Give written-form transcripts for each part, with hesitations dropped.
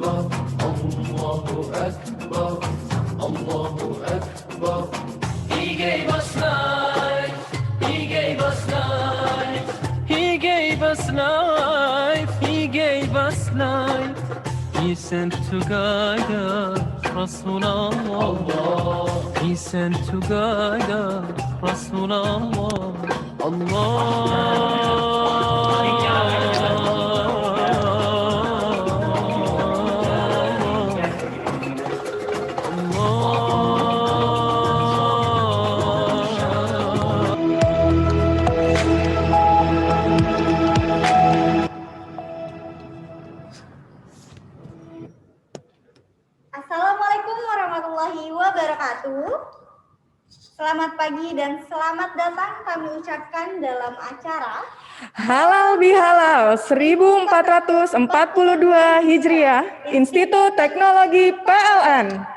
Allahu Akbar, Allahu Akbar. He gave us life, He gave us life, He gave us life, He gave us life. He sent to guide us, Rasulullah. He sent to guide us, Rasulullah. Assalamualaikum warahmatullahi wabarakatuh. Selamat pagi dan selamat datang kami ucapkan dalam acara Halal Bihalal 1442 Hijriah Institut Teknologi PLN.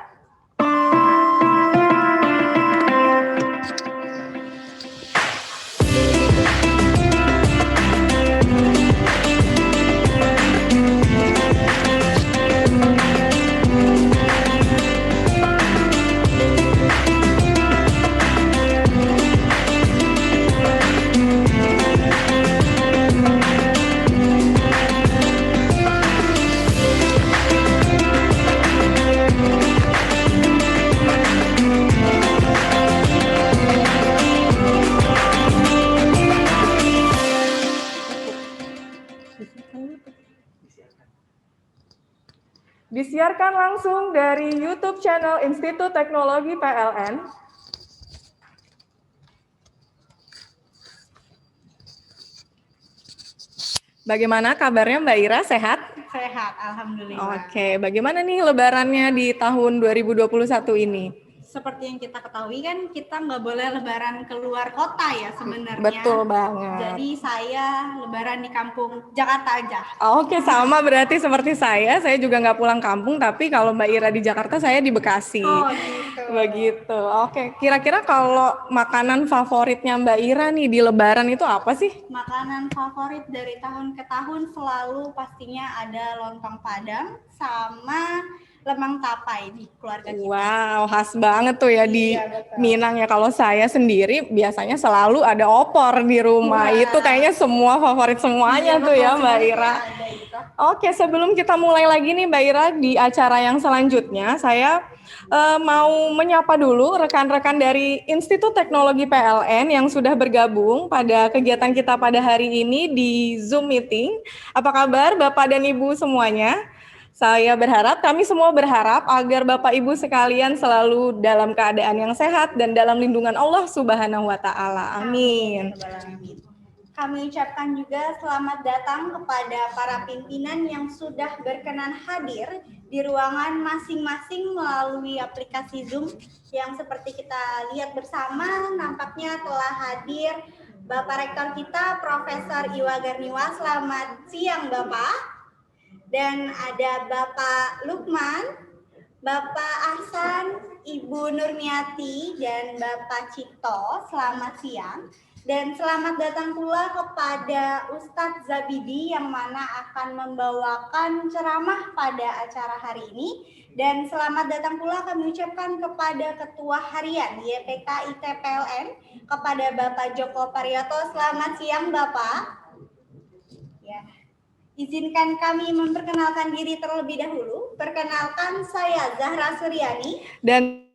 Disiarkan langsung dari YouTube channel Institut Teknologi PLN. Bagaimana kabarnya Mbak Ira? Sehat? Sehat, alhamdulillah. Oke, bagaimana nih lebarannya di tahun 2021 ini? Seperti yang kita ketahui kan kita nggak boleh lebaran keluar kota ya sebenarnya. Betul banget. Jadi saya lebaran di kampung Jakarta aja. Oke, sama berarti seperti saya juga nggak pulang kampung, tapi kalau Mbak Ira di Jakarta, saya di Bekasi. Oh gitu. Begitu, oke. Kira-kira kalau makanan favoritnya Mbak Ira nih di lebaran itu apa sih? Makanan favorit dari tahun ke tahun selalu pastinya ada lontong Padang sama lemang tapai di keluarga kita. Wow, khas banget tuh ya di betul. Minang ya. Kalau saya sendiri biasanya selalu ada opor di rumah. Wah. Itu kayaknya semua favorit semuanya tuh ya Mbak Ira. Oke, sebelum kita mulai lagi nih Mbak Ira di acara yang selanjutnya, saya mau menyapa dulu rekan-rekan dari Institut Teknologi PLN yang sudah bergabung pada kegiatan kita pada hari ini di Zoom meeting. Apa kabar Bapak dan Ibu semuanya? Saya berharap, kami semua berharap agar Bapak Ibu sekalian selalu dalam keadaan yang sehat dan dalam lindungan Allah Subhanahu wa Ta'ala. Amin. Kami ucapkan juga selamat datang kepada para pimpinan yang sudah berkenan hadir di ruangan masing-masing melalui aplikasi Zoom yang seperti kita lihat bersama nampaknya telah hadir Bapak Rektor kita Profesor Iwa Garniwa. Selamat siang Bapak. Dan ada Bapak Lukman, Bapak Ahsan, Ibu Nurmiati, dan Bapak Cipto. Selamat siang. Dan selamat datang pula kepada Ustadz Zabidi yang mana akan membawakan ceramah pada acara hari ini. Dan selamat datang pula kami ucapkan kepada Ketua Harian YPK ITPLN, kepada Bapak Joko Parioto. Selamat siang Bapak. Ya. Izinkan kami memperkenalkan diri terlebih dahulu. Perkenalkan, saya Zahra Suryani. Dan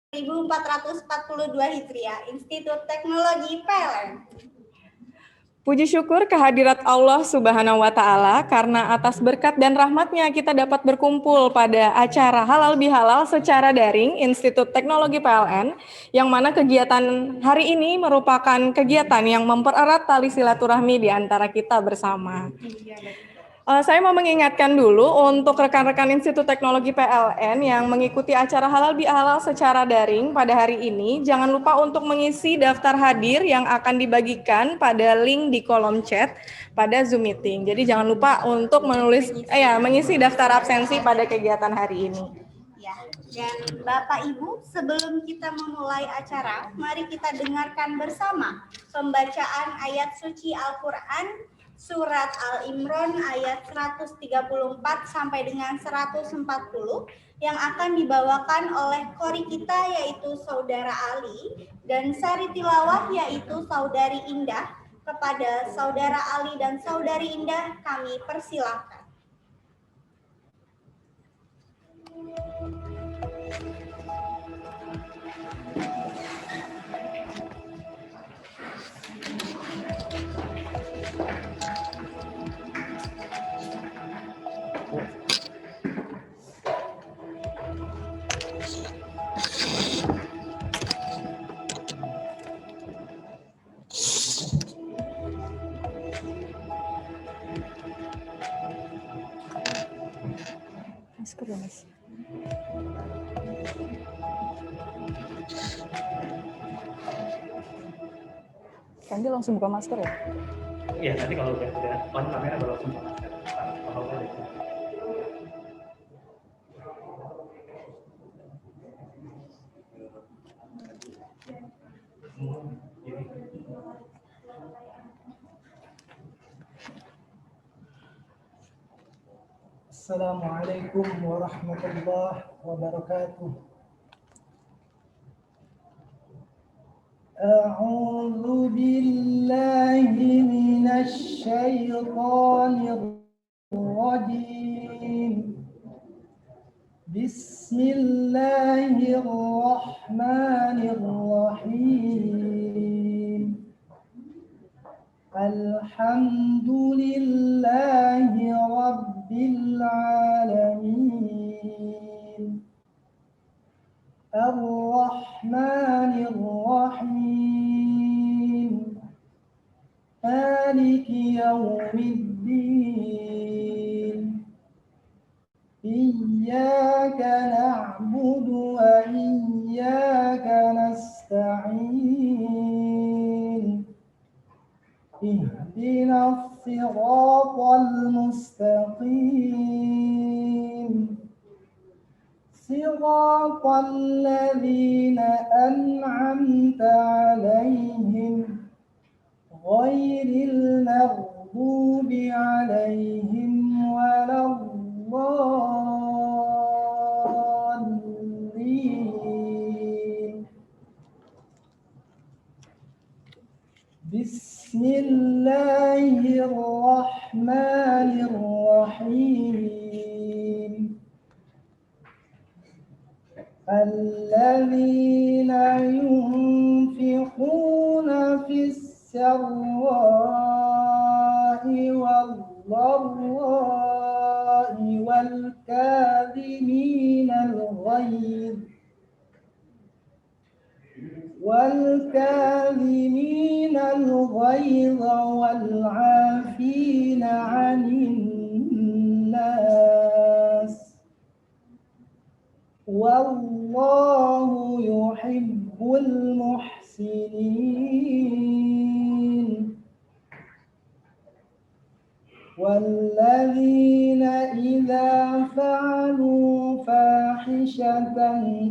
1442 Hijriah, Institut Teknologi PLN. puji syukur kehadirat Allah Subhanahu wa Ta'ala karena atas berkat dan rahmatnya kita dapat berkumpul pada acara Halal Bihalal secara daring Institut Teknologi PLN, yang mana kegiatan hari ini merupakan kegiatan yang mempererat tali silaturahmi di antara kita bersama. Saya mau mengingatkan dulu untuk rekan-rekan Institut Teknologi PLN yang mengikuti acara Halal Bihalal secara daring pada hari ini, jangan lupa untuk mengisi daftar hadir yang akan dibagikan pada link di kolom chat pada Zoom meeting. Jadi jangan lupa untuk mengisi daftar absensi pada kegiatan hari ini. Ya, dan Bapak Ibu, sebelum kita memulai acara, mari kita dengarkan bersama pembacaan ayat suci Al-Quran surat Al-Imran ayat 134 sampai dengan 140 yang akan dibawakan oleh qori kita yaitu Saudara Ali dan sari tilawah yaitu Saudari Indah. Kepada Saudara Ali dan Saudari Indah kami persilahkan. Masker ya, Mas. Kan dia langsung buka masker ya? Iya, nanti kalau udah on kamera baru langsung buka masker. Kalau udah Assalamualaikum warahmatullahi wabarakatuh. A'udzu billahi minasy syaithanir rajim. Bismillahirrahmanirrahim. Alhamdulillahi rabbil alamin. Ar-Rahmanir Rahim. Maliki yaumiddin. Iyyaka na'budu wa iyyaka nasta'in. Ihdinas siratal mustaqim. Siratal ladzina an'amta 'alaihim ghairil maghdubi 'alaihim waladdallin. Bismillahirrahmanirrahim. الذين ينفقون في السراء والضراء والكاظمين الغيظ والعافين عن الناس والله يحب المحسنين. والذين إذا فعلوا فاحشة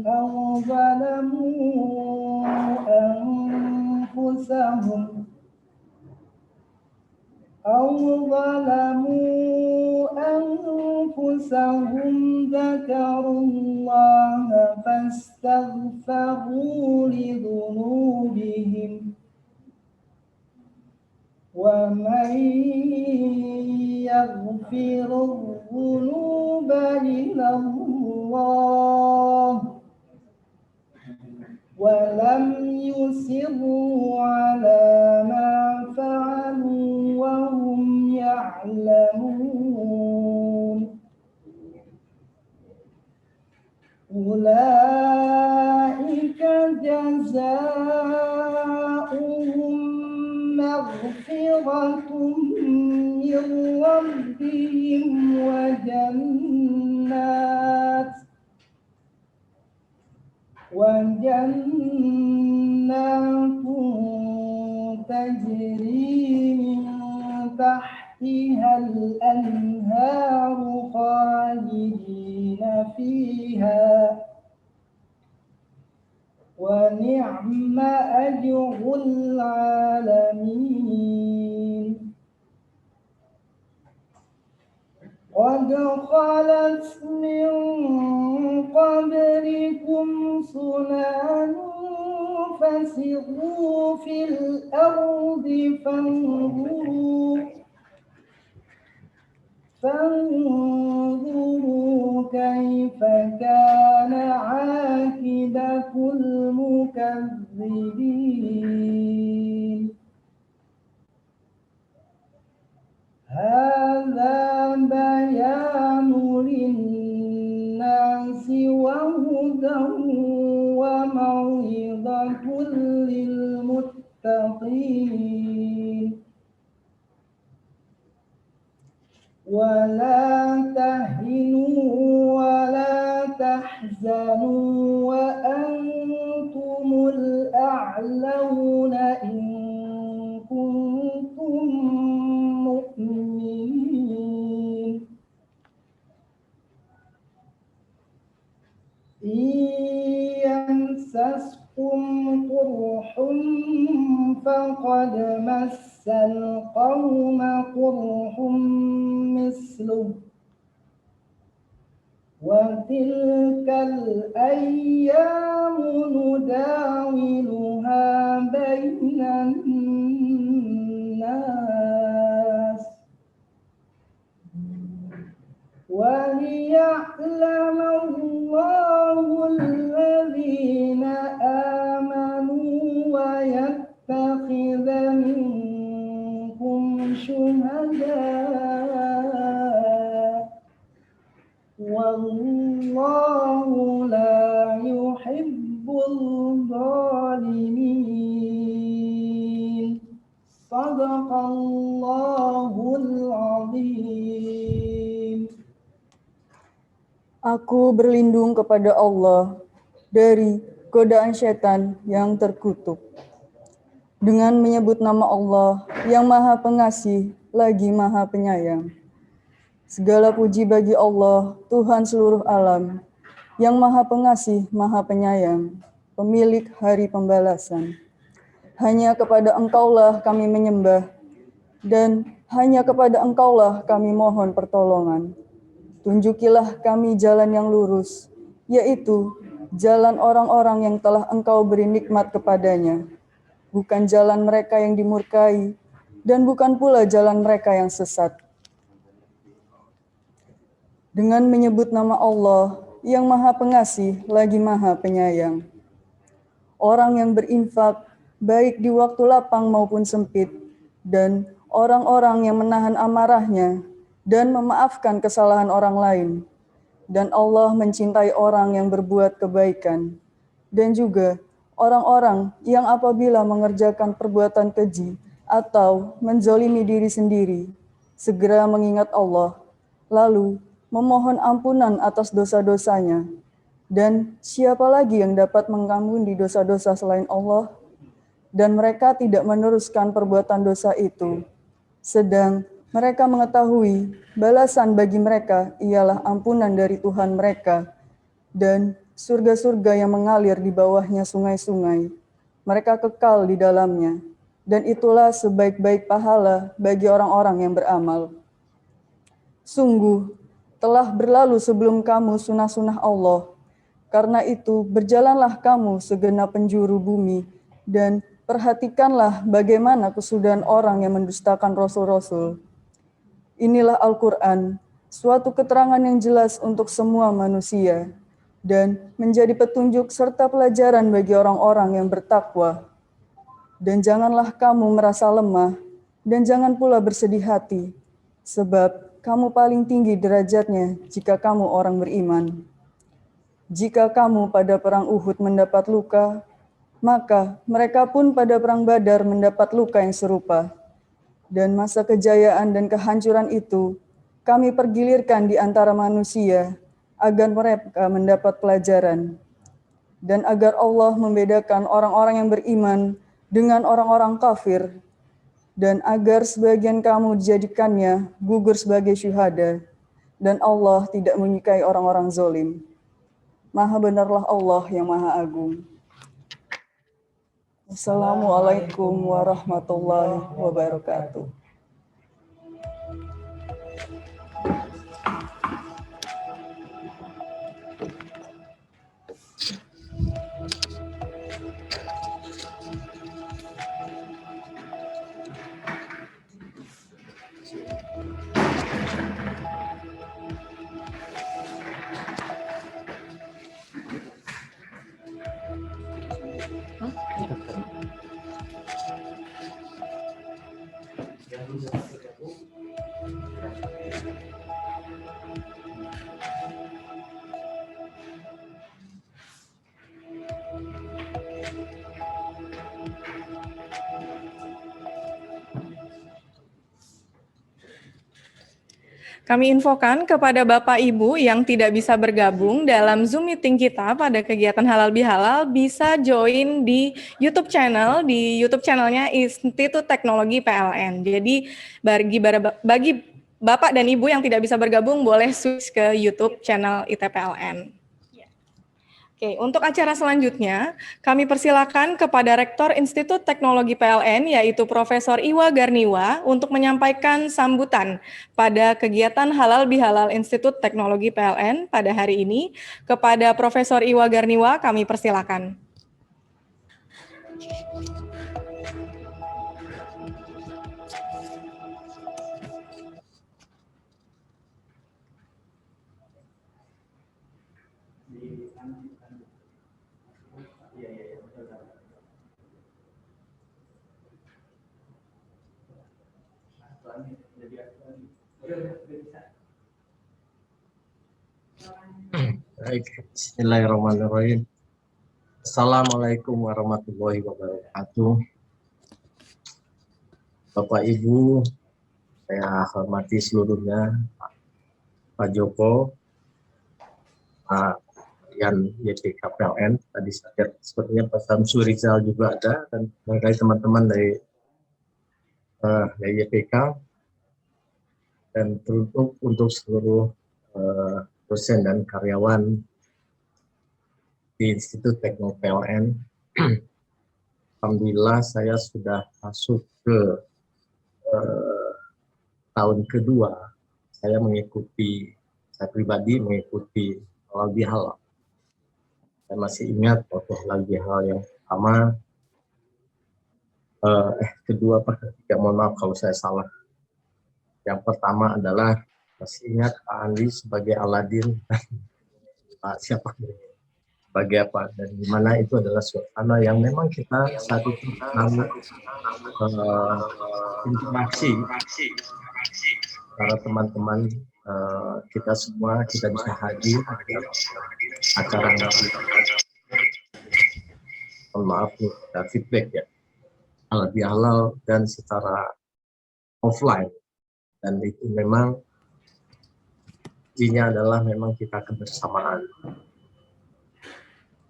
أو ظلموا أنفسهم ذكروا الله فاستغفروا لذنوبهم ومن يغفر الذنوب إلا الله ولم يصروا على ما فعلوا وهم يعلمون. أولئك جزاؤهم مغفرة من ربهم وجنات تجري من تحتها الأنهار خالدين فيها ونعم أجر العالمين. قد خلت من قبلكم سنن فسيروا في الأرض فانظروا كيف كان عاقبة المكذبين هذا بيان للناس وهدى وموعظة للمتقين ولا تهنوا ولا تحزنوا وأنتم الأعلون إن كنتم مؤمنين إن يمسسكم قرح فقد مس القوم قرح مثله وتلك الأيام نداولها بين الناس وليعلم الله الذين آمنوا ويتخذ منكم شهداء والله لا يحب الظالمين صدق الله العظيم. Aku berlindung kepada Allah dari godaan setan yang terkutuk. Dengan menyebut nama Allah yang Maha Pengasih lagi Maha Penyayang. Segala puji bagi Allah, Tuhan seluruh alam, yang Maha Pengasih, Maha Penyayang, pemilik hari pembalasan. Hanya kepada Engkaulah kami menyembah, dan hanya kepada Engkaulah kami mohon pertolongan. Tunjukilah kami jalan yang lurus, yaitu jalan orang-orang yang telah Engkau beri nikmat kepadanya, bukan jalan mereka yang dimurkai, dan bukan pula jalan mereka yang sesat. Dengan menyebut nama Allah yang Maha Pengasih lagi Maha Penyayang. Orang yang berinfak baik di waktu lapang maupun sempit, dan orang-orang yang menahan amarahnya dan memaafkan kesalahan orang lain. Dan Allah mencintai orang yang berbuat kebaikan, dan juga orang-orang yang apabila mengerjakan perbuatan keji atau menzalimi diri sendiri, segera mengingat Allah, lalu memohon ampunan atas dosa-dosanya. Dan siapa lagi yang dapat mengampuni dosa-dosa selain Allah? Dan mereka tidak meneruskan perbuatan dosa itu, sedang mereka mengetahui balasan bagi mereka ialah ampunan dari Tuhan mereka dan surga-surga yang mengalir di bawahnya sungai-sungai. Mereka kekal di dalamnya, dan itulah sebaik-baik pahala bagi orang-orang yang beramal. Sungguh, telah berlalu sebelum kamu sunah-sunah Allah. Karena itu, berjalanlah kamu segenap penjuru bumi, dan perhatikanlah bagaimana kesudahan orang yang mendustakan rasul-rasul. Inilah Al-Quran, suatu keterangan yang jelas untuk semua manusia, dan menjadi petunjuk serta pelajaran bagi orang-orang yang bertakwa. Dan janganlah kamu merasa lemah, dan jangan pula bersedih hati, sebab kamu paling tinggi derajatnya jika kamu orang beriman. Jika kamu pada perang Uhud mendapat luka, maka mereka pun pada perang Badar mendapat luka yang serupa. Dan masa kejayaan dan kehancuran itu kami pergilirkan di antara manusia agar mereka mendapat pelajaran. Dan agar Allah membedakan orang-orang yang beriman dengan orang-orang kafir. Dan agar sebagian kamu dijadikannya gugur sebagai syuhada. Dan Allah tidak menyukai orang-orang zalim. Maha benarlah Allah yang Maha Agung. Assalamualaikum warahmatullahi wabarakatuh. Kami infokan kepada Bapak Ibu yang tidak bisa bergabung dalam Zoom meeting kita pada kegiatan Halal Bihalal bisa join di YouTube channel, di YouTube channelnya Institut Teknologi PLN. Jadi bagi Bapak dan Ibu yang tidak bisa bergabung boleh switch ke YouTube channel ITPLN. Oke, untuk acara selanjutnya, kami persilakan kepada Rektor Institut Teknologi PLN, yaitu Profesor Iwa Garniwa, untuk menyampaikan sambutan pada kegiatan Halal Bihalal Institut Teknologi PLN pada hari ini. Kepada Profesor Iwa Garniwa, kami persilakan. Baik, bismillahirrahmanirrahim. Assalamualaikum warahmatullahi wabarakatuh. Bapak Ibu, saya hormati seluruhnya, Pak Joko, Pak Yan YPK PLN, tadi saya sepertinya Pak Samsu Rizal juga ada, dan barangkali teman-teman dari YPK, dan teruntuk untuk seluruh dosen dan karyawan di Institut Teknologi PLN. Alhamdulillah saya sudah masuk ke tahun kedua. Saya pribadi mengikuti halal bihalal. Saya masih ingat waktu halal bihalal yang pertama, kedua apa ketiga, mohon maaf kalau saya salah. Yang pertama adalah masih ingat Pak Andi sebagai Aladin, Pak siapa sebagai apa, dan dimana itu adalah suasana yang memang kita saat itu interaksi para teman-teman kita semua, kita bisa hadir acara mohon maaf nih, feedback ya, halal bihalal dan secara offline, dan itu memang intinya adalah memang kita kebersamaan.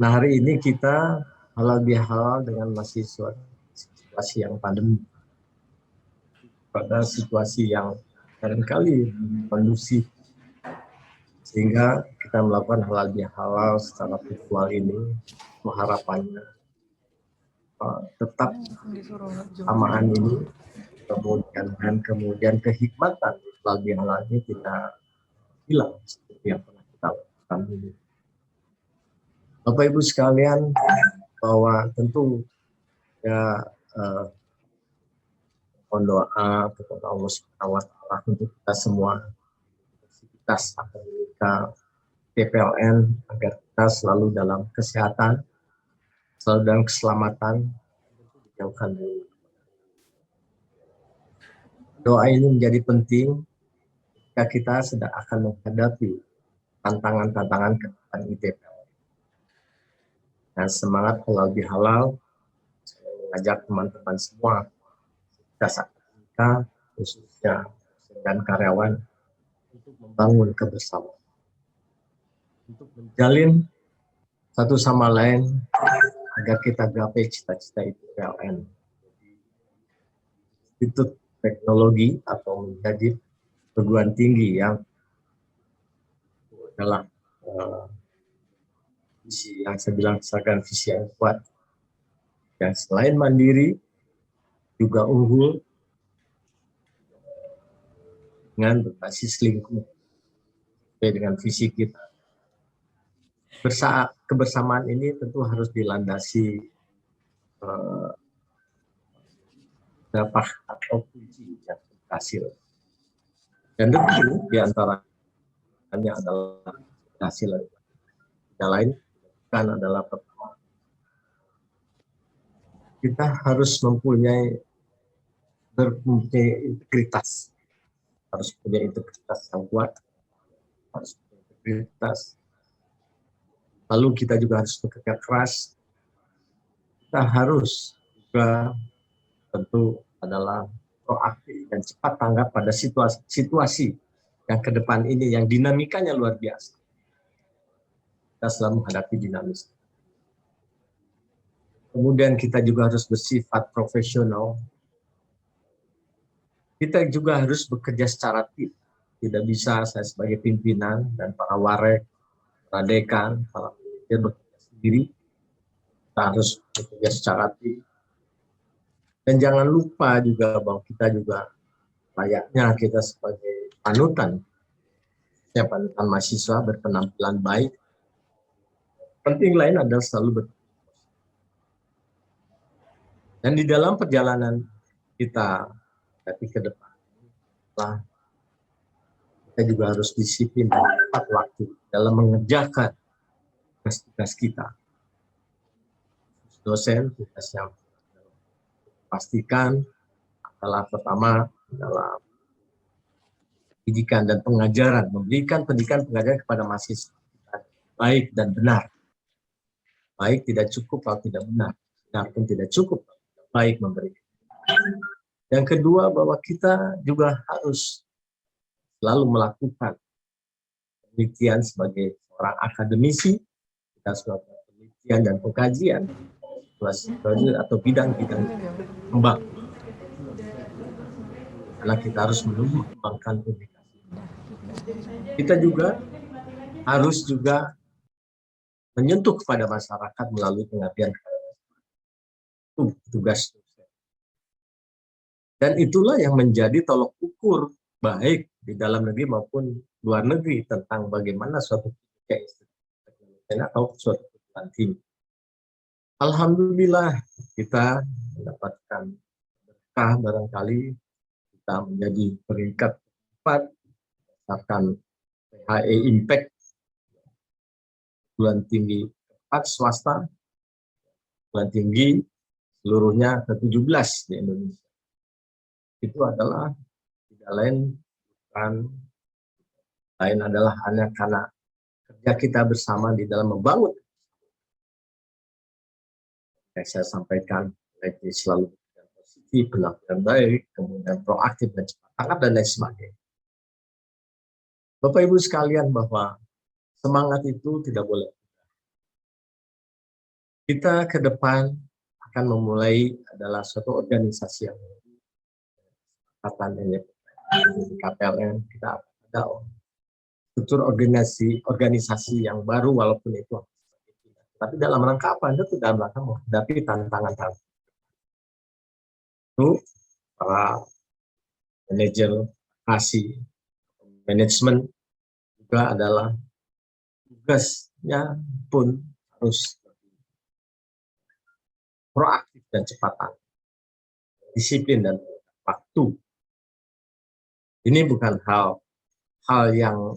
Nah, hari ini kita halal bihalal dengan masih situasi yang pandemi, pada situasi yang barangkali kondusif, sehingga kita melakukan halal bihalal secara virtual ini. Harapannya tetap kesamaan ini, kemudian kehikmatan halal bihalal ini tidak hilang seperti yang pernah kita lakukan ini. Bapak Ibu sekalian, bahwa tentu ya mohon doa kepada Allah Subhanahu wa Ta'ala untuk kita semua, aktivitas akademika TPLN, agar kita selalu dalam kesehatan, selalu dalam keselamatan, dijauhkan dari doa ini menjadi penting jika kita sedang akan menghadapi tantangan-tantangan kehidupan ITP. Dan semangat halal bihalal, saya mengajak teman-teman semua, kita khususnya dan karyawan, untuk membangun kebersamaan, untuk menjalin satu sama lain agar kita gapai cita-cita itu PLN. Institut Teknologi atau menjadi perguruan tinggi yang adalah visi yang saya bilang misalkan visi yang kuat, yang selain mandiri juga unggul dengan berbasis lingkungan sesuai dengan visi kita. Kebersamaan ini tentu harus dilandasi beberapa atau kunci yang berhasil, dan tentu diantaranya adalah hasil yang lain kan adalah pertama, kita harus mempunyai integritas, harus punya integritas yang kuat, harus punya integritas. Lalu kita juga harus bekerja keras. Kita harus juga tentu adalah proaktif dan cepat tanggap pada situasi yang ke depan ini, yang dinamikanya luar biasa. Kita selalu menghadapi dinamis. Kemudian kita juga harus bersifat profesional. Kita juga harus bekerja secara tim. Tidak bisa saya sebagai pimpinan dan para warek, para dekan, para pemimpin bekerja sendiri. Kita harus bekerja secara tim. Dan jangan lupa juga bahwa kita juga layaknya kita sebagai panutan. Panutan mahasiswa berpenampilan baik. Penting lain adalah selalu dan di dalam perjalanan kita tapi ke depan, kita juga harus disiplin dan tepat waktu dalam mengerjakan tugas-tugas kita. Dosen tugasnya pastikan adalah pertama dalam pendidikan dan pengajaran, memberikan pendidikan pengajaran kepada mahasiswa baik dan benar. Baik tidak cukup kalau tidak benar, benar pun tidak cukup baik memberikan. Yang kedua, bahwa kita juga harus selalu melakukan penelitian sebagai seorang akademisi. Kita sudah penelitian dan pengkajian atau bidang-bidang kembang. Karena kita harus mengembangkan publikasi. Kita juga harus menyentuh kepada masyarakat melalui pengabdian tugas. Dan itulah yang menjadi tolok ukur baik di dalam negeri maupun luar negeri tentang bagaimana suatu teknologi atau suatu perguruan tinggi. Alhamdulillah kita mendapatkan berkah, barangkali kita menjadi peringkat 4 berdasarkan PHE Impact perguruan tinggi 4 swasta, perguruan tinggi seluruhnya ke-17 di Indonesia. Itu adalah tidak lain adalah hanya karena kerja kita bersama di dalam membangun. Yang saya sampaikan, selalu positif, penampilan baik, kemudian proaktif dan cepat tanggap dan lain sebagainya. Bapak Ibu sekalian, bahwa semangat itu tidak boleh. Kita ke depan akan memulai adalah suatu organisasi yang KPLN, kita ada struktur organisasi yang baru, walaupun itu tapi dalam rangka apa? Itu dalam rangka menghadapi tantangan itu para manajemen juga adalah tugasnya pun harus proaktif dan cepat, disiplin dan waktu. Ini bukan hal yang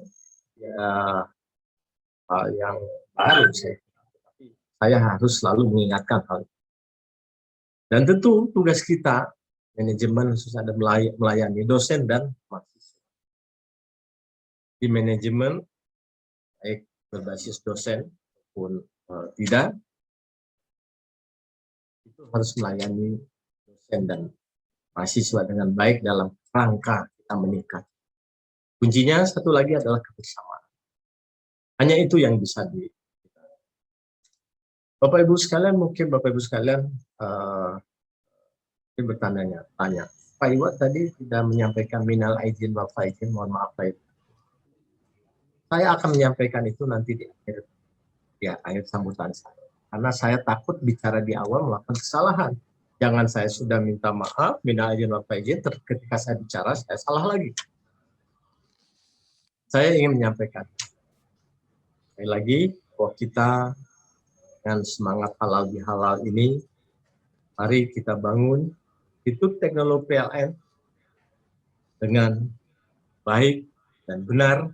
baru, tapi saya harus selalu mengingatkan hal itu. Dan tentu tugas kita manajemen harus ada melayani dosen dan mahasiswa. Di manajemen baik berbasis dosen maupun tidak, itu harus melayani dosen dan mahasiswa dengan baik dalam rangka kita meningkat. Kuncinya satu lagi adalah kebersamaan. Hanya itu yang bisa Bapak Ibu sekalian, mungkin Bapak Ibu sekalian bertanya. Pak Iwat tadi tidak menyampaikan minal aidin wal faizin, mohon maaf Pak Iwat. Saya akan menyampaikan itu nanti di akhir sambutan saya. Karena saya takut bicara di awal melakukan kesalahan. Jangan saya sudah minta maaf, minal aidin wal faizin, ketika saya bicara saya salah lagi. Saya ingin menyampaikan sekali lagi bahwa kita dengan semangat halal bihalal ini, mari kita bangun hidup teknologi PLN dengan baik dan benar.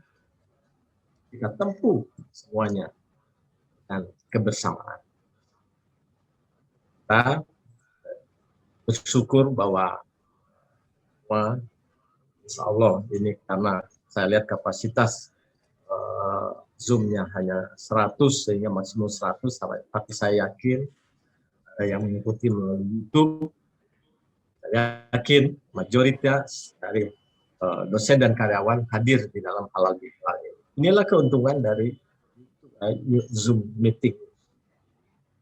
Kita tempuh semuanya dan kebersamaan. Kita bersyukur bahwa insya Allah ini karena saya lihat kapasitas Zoom-nya hanya 100 sehingga maksimum 100, tapi saya yakin ada yang mengikuti melalui YouTube. Saya yakin mayoritas dari dosen dan karyawan hadir di dalam halal bihalal ini. Inilah keuntungan dari Zoom meeting.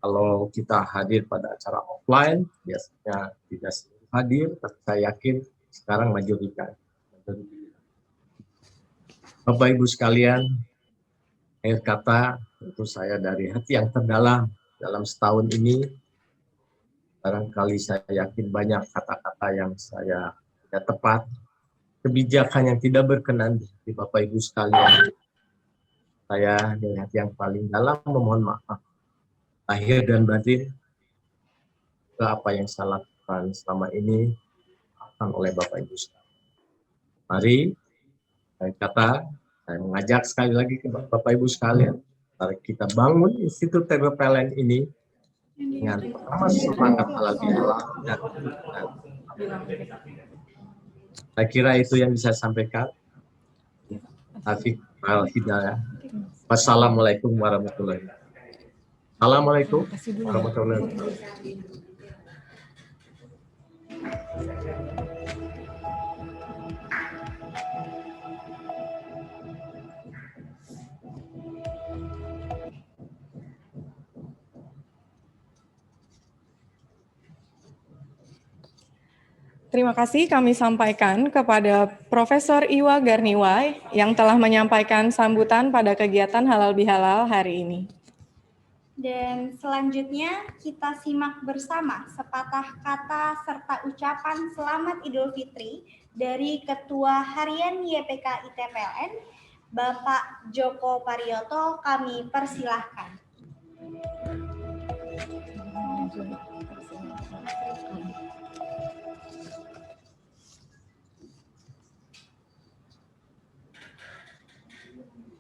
Kalau kita hadir pada acara offline, biasanya tidak selalu hadir, tapi saya yakin sekarang mayoritas. Bapak Ibu sekalian, akhir kata tentu saya dari hati yang terdalam dalam setahun ini, barangkali saya yakin banyak kata-kata yang saya tidak tepat, kebijakan yang tidak berkenan di Bapak Ibu sekalian. Saya dari hati yang paling dalam memohon maaf lahir dan batin ke apa yang saya lakukan selama ini akan oleh Bapak Ibu sekalian. Mari saya mengajak sekali lagi ke Bapak Ibu sekalian, mari kita bangun Institut Teknologi PLN ini dengan pertama semangat halal bihalal dan saya kira itu yang bisa saya sampaikan. Taufiq wal hidayah. Wassalamualaikum warahmatullahi wabarakatuh. Assalamualaikum warahmatullahi wabarakatuh. Terima kasih kami sampaikan kepada Profesor Iwa Garniwai yang telah menyampaikan sambutan pada kegiatan Halal Bihalal hari ini. Dan selanjutnya kita simak bersama sepatah kata serta ucapan Selamat Idul Fitri dari Ketua Harian YPK ITPLN, Bapak Joko Parioto, kami persilahkan.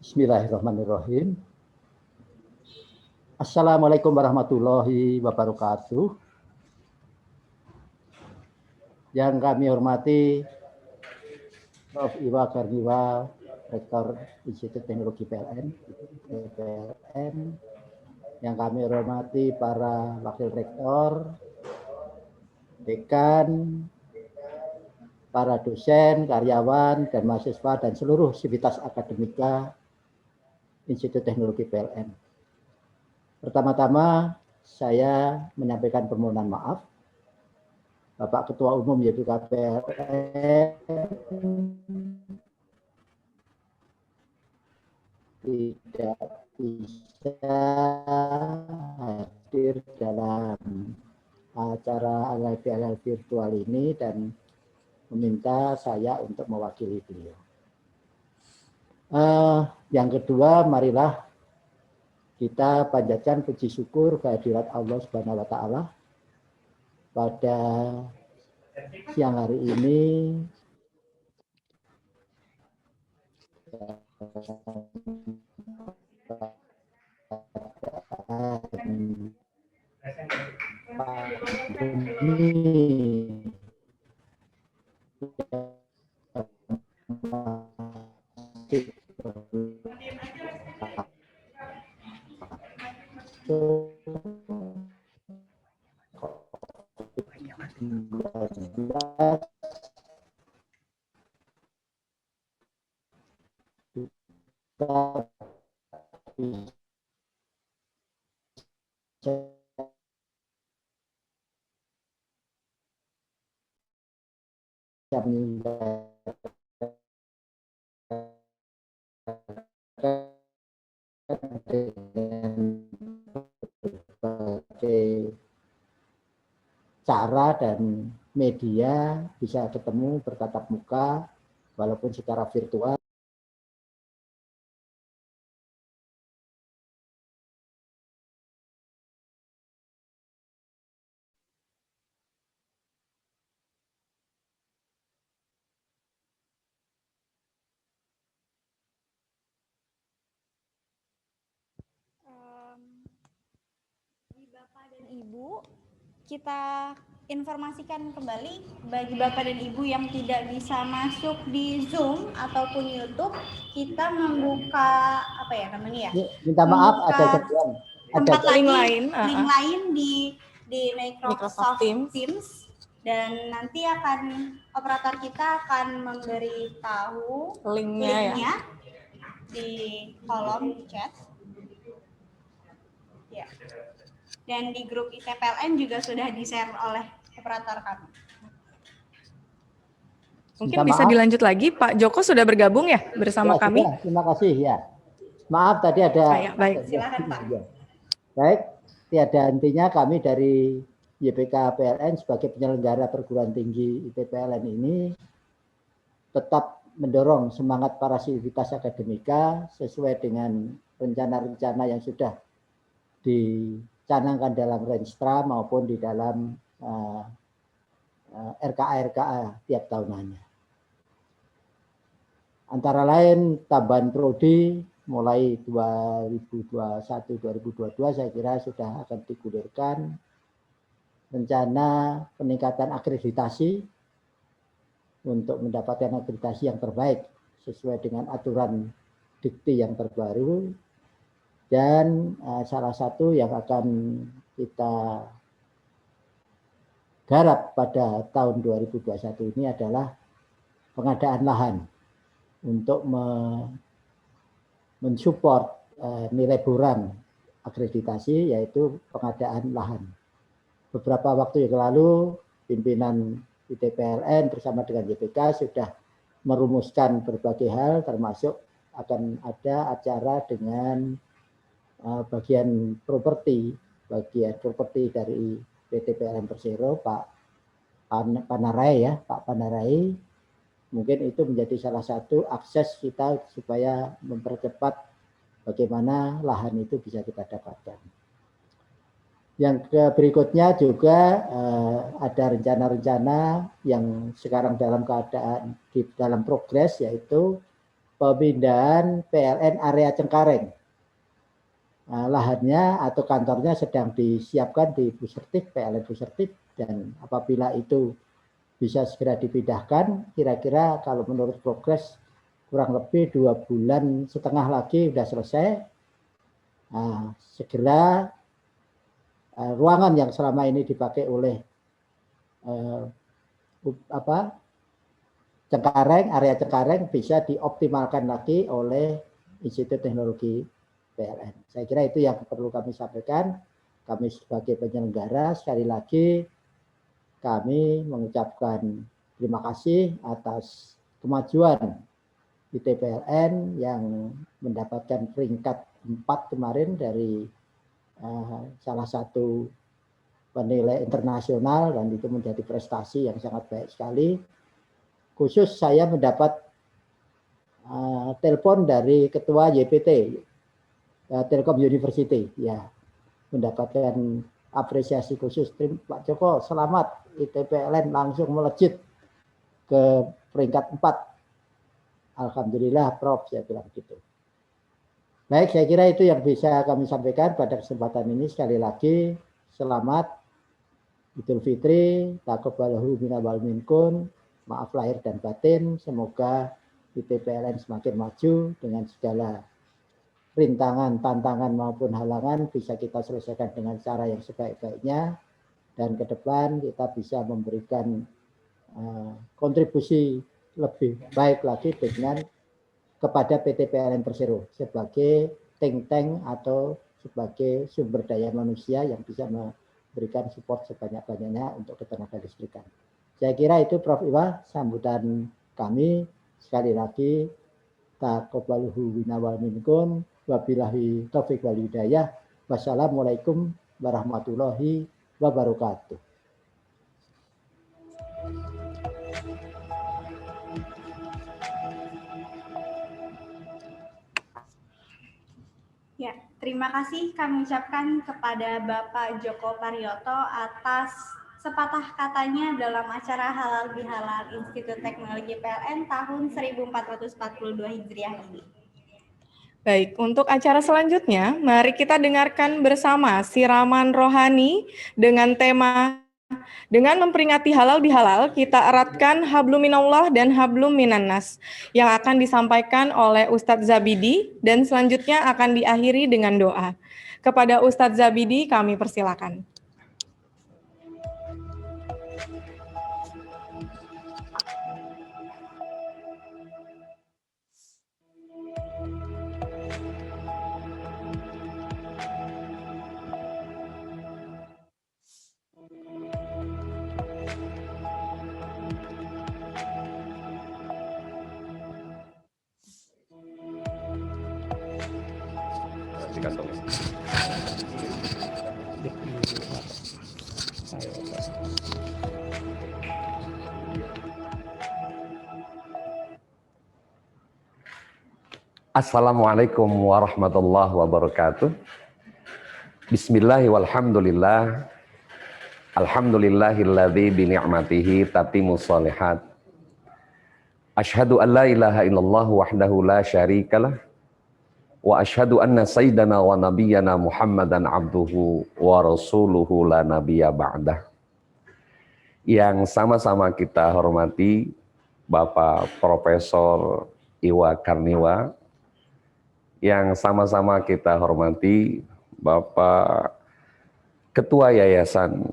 Bismillahirrahmanirrahim. Assalamualaikum warahmatullahi wabarakatuh. Yang kami hormati Prof. Iwa Garniwai, Rektor Institut Teknologi PLN, yang kami hormati para Wakil Rektor, Dekan, para dosen, karyawan, dan mahasiswa, dan seluruh sivitas akademika Institut Teknologi PLN. Pertama-tama saya menyampaikan permohonan maaf Bapak Ketua Umum YPK PLN tidak bisa hadir dalam acara halal bihalal virtual ini dan meminta saya untuk mewakili beliau. Yang kedua, marilah kita panjatkan puji syukur kehadirat Allah Subhanahu wa Ta'ala pada siang hari ini. Cara dan media bisa ketemu bertatap muka walaupun secara virtual. Bapak dan Ibu, kita informasikan kembali bagi Bapak dan Ibu yang tidak bisa masuk di Zoom ataupun YouTube, kita membuka apa ya namanya ya? Minta maaf ada kemudian tempat ada link lain di Microsoft Teams Dan nanti operator kita akan memberitahu Linknya ya. di kolom chat. Ya. Dan di grup ITPLN juga sudah di-share oleh operator kami. Mungkin Minta bisa maaf. dilanjut lagi, Pak Joko sudah bergabung ya bersama Ya, kami? sudah. Terima kasih ya. Maaf tadi ada. Ya, baik. Silakan Pak. Baik, tiada hentinya kami dari YPK PLN sebagai penyelenggara perguruan tinggi ITPLN ini tetap mendorong semangat para sivitas akademika sesuai dengan rencana-rencana yang sudah dicanangkan dalam Renstra maupun di dalam RKA tiap tahunannya. Antara lain tambahan prodi mulai 2021-2022 saya kira sudah akan digulirkan. Rencana peningkatan akreditasi untuk mendapatkan akreditasi yang terbaik sesuai dengan aturan dikti yang terbaru. Dan salah satu yang akan kita garap pada tahun 2021 ini adalah pengadaan lahan untuk mensupport nilai buram akreditasi, yaitu pengadaan lahan. Beberapa waktu yang lalu pimpinan ITPLN bersama dengan YPK sudah merumuskan berbagai hal, termasuk akan ada acara dengan bagian properti dari PT PLN Persero, Pak Panarai ya, Pak Panarai. Mungkin itu menjadi salah satu akses kita supaya mempercepat bagaimana lahan itu bisa kita dapatkan. Yang berikutnya juga ada rencana-rencana yang sekarang dalam keadaan dalam progres, yaitu pemindahan PLN area Cengkareng. Lahannya atau kantornya sedang disiapkan di Pusertif, PLN Pusertif, dan apabila itu bisa segera dipindahkan, kira-kira kalau menurut progres kurang lebih 2,5 bulan lagi sudah selesai. Segera ruangan yang selama ini dipakai oleh Cengkareng, area Cengkareng bisa dioptimalkan lagi oleh Institut Teknologi PLN. Saya kira itu yang perlu kami sampaikan. Kami sebagai penyelenggara sekali lagi kami mengucapkan terima kasih atas kemajuan ITPLN yang mendapatkan peringkat 4 kemarin dari salah satu penilai internasional, dan itu menjadi prestasi yang sangat baik sekali. Khusus saya mendapat telepon dari ketua YPT, Telkom University, ya, mendapatkan apresiasi khusus. Pak Joko, selamat, ITPLN langsung melejit ke peringkat 4. Alhamdulillah, Prof, saya bilang gitu. Baik, saya kira itu yang bisa kami sampaikan pada kesempatan ini. Sekali lagi, selamat Idul Fitri, taqabbalallahu minna wal minkum, maaf lahir dan batin. Semoga ITPLN semakin maju dengan segala rintangan, tantangan maupun halangan bisa kita selesaikan dengan cara yang sebaik-baiknya, dan ke depan kita bisa memberikan kontribusi lebih baik lagi dengan kepada PT PLN Persero sebagai think tank atau sebagai sumber daya manusia yang bisa memberikan support sebanyak-banyaknya untuk ketenaga listrikan. Saya kira itu Prof. Iwa sambutan kami. Sekali lagi, taqabbalallahu minna wa minkum, wabillahi taufiq wal hidayah. Wassalamualaikum warahmatullahi wabarakatuh. Ya, terima kasih kami ucapkan kepada Bapak Joko Parioto atas sepatah katanya dalam acara Halal Bihalal Institut Teknologi PLN tahun 1442 Hijriah ini. Baik, untuk acara selanjutnya, mari kita dengarkan bersama siraman rohani dengan tema dengan memperingati halal bihalal, kita eratkan hablum minallah dan hablum minannas yang akan disampaikan oleh Ustadz Zabidi, dan selanjutnya akan diakhiri dengan doa. Kepada Ustadz Zabidi kami persilakan. Assalamualaikum warahmatullahi wabarakatuh. Bismillahi walhamdulillah. Alhamdulillahilladzi bi ni'matihi tatimmus shalihat. Asyhadu an la ilaha illallah wahdahu la syarikalah wa asyhadu anna sayyidana wa nabiyyana Muhammadan abduhu wa rasuluhu la nabiyya ba'dah. Yang sama-sama kita hormati Bapak Profesor Iwa Karniwa, yang sama-sama kita hormati Bapak Ketua Yayasan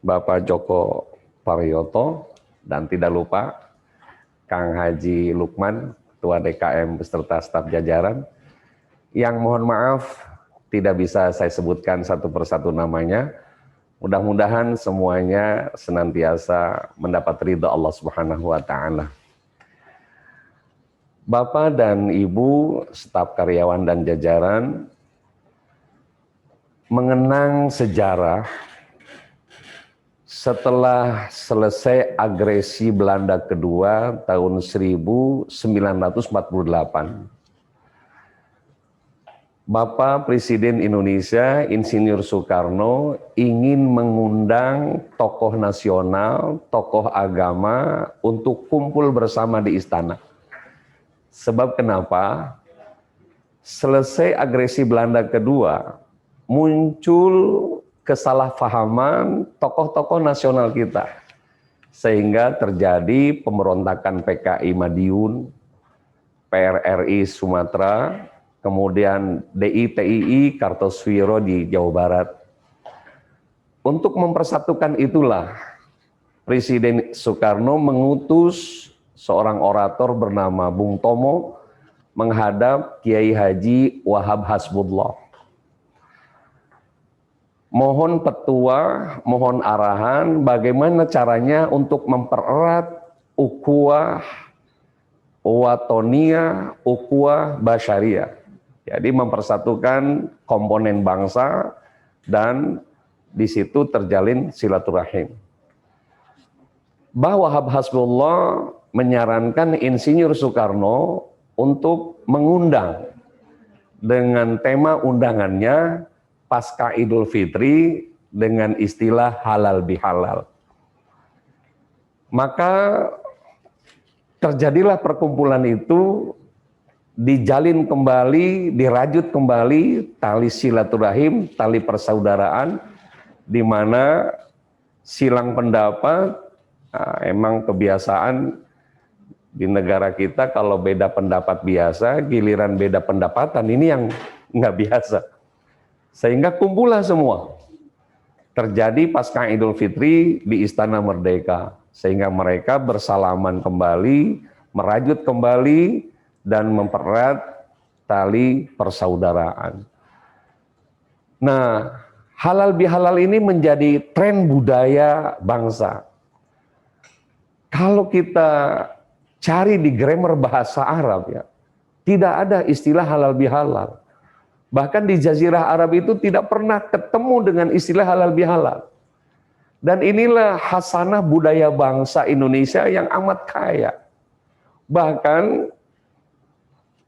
Bapak Joko Parioto, dan tidak lupa Kang Haji Lukman, Ketua DKM beserta staf jajaran, yang mohon maaf tidak bisa saya sebutkan satu persatu namanya. Mudah-mudahan semuanya senantiasa mendapat ridha Allah Subhanahu wa Ta'ala. Bapak dan Ibu, staf karyawan dan jajaran, mengenang sejarah setelah selesai agresi Belanda kedua tahun 1948. Bapak Presiden Indonesia Insinyur Soekarno ingin mengundang tokoh nasional, tokoh agama untuk kumpul bersama di istana. Sebab kenapa? Selesai agresi Belanda kedua, muncul kesalahpahaman tokoh-tokoh nasional kita. Sehingga terjadi pemberontakan PKI Madiun, PRRI Sumatera, kemudian DITII Kartosuwiro di Jawa Barat. Untuk mempersatukan itulah, Presiden Soekarno mengutus seorang orator bernama Bung Tomo menghadap Kiai Haji Wahab Hasbullah. Mohon petua, mohon arahan bagaimana caranya untuk mempererat ukhuwah watonia, ukhuwah basyariah. Jadi mempersatukan komponen bangsa dan di situ terjalin silaturahim. Bahwa Wahab Hasbullah menyarankan Insinyur Soekarno untuk mengundang dengan tema undangannya pasca Idul Fitri dengan istilah halal bihalal. Maka terjadilah perkumpulan itu, dijalin kembali, dirajut kembali tali silaturahim, tali persaudaraan, di mana silang pendapat, emang kebiasaan di negara kita kalau beda pendapat biasa, giliran beda pendapatan ini yang nggak biasa. Sehingga kumpullah semua. Terjadi pasca Idul Fitri di Istana Merdeka. Sehingga mereka bersalaman kembali, merajut kembali, dan mempererat tali persaudaraan. Nah, halal bihalal ini menjadi tren budaya bangsa. Kalau kita cari di grammar bahasa Arab, ya, tidak ada istilah halal bihalal. Bahkan di Jazirah Arab itu tidak pernah ketemu dengan istilah halal bihalal. Dan inilah hasanah budaya bangsa Indonesia yang amat kaya. Bahkan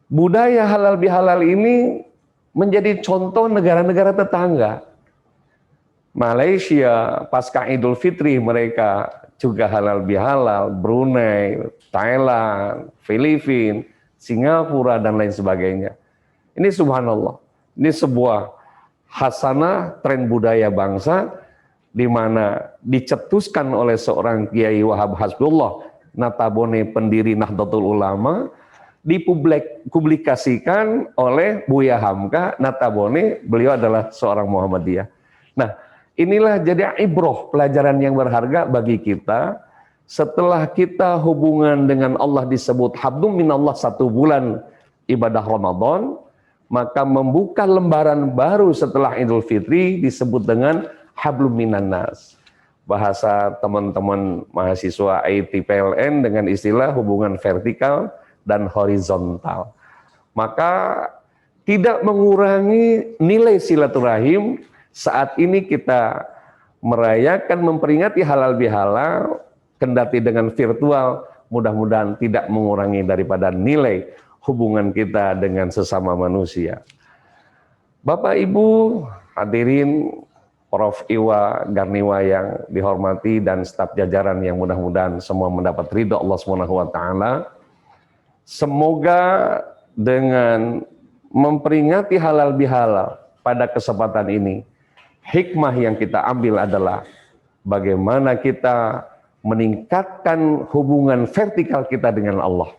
budaya halal bihalal ini menjadi contoh negara-negara tetangga. Malaysia pasca Idul Fitri mereka juga halal bihalal, Brunei, Thailand, Filipina, Singapura, dan lain sebagainya. Ini subhanallah, ini sebuah hasanah tren budaya bangsa di mana dicetuskan oleh seorang Kiai Wahab Hasbullah, notabene pendiri Nahdlatul Ulama, dipublikasikan oleh Buya Hamka, notabene beliau adalah seorang Muhammadiyah. Nah, inilah jadi ibroh, pelajaran yang berharga bagi kita. Setelah kita hubungan dengan Allah disebut hablum minallah 1 bulan ibadah Ramadan, maka membuka lembaran baru setelah Idul Fitri disebut dengan hablum minannas. Bahasa teman-teman mahasiswa IT PLN dengan istilah hubungan vertikal dan horizontal. Maka tidak mengurangi nilai silaturahim. Saat ini kita merayakan, memperingati halal bihalal, kendati dengan virtual, mudah-mudahan tidak mengurangi daripada nilai hubungan kita dengan sesama manusia. Bapak Ibu hadirin, Prof. Iwa Garniwa yang dihormati dan staf jajaran yang mudah-mudahan semua mendapat ridho Allah SWT. Semoga dengan memperingati halal bihalal pada kesempatan ini, hikmah yang kita ambil adalah bagaimana kita meningkatkan hubungan vertikal kita dengan Allah.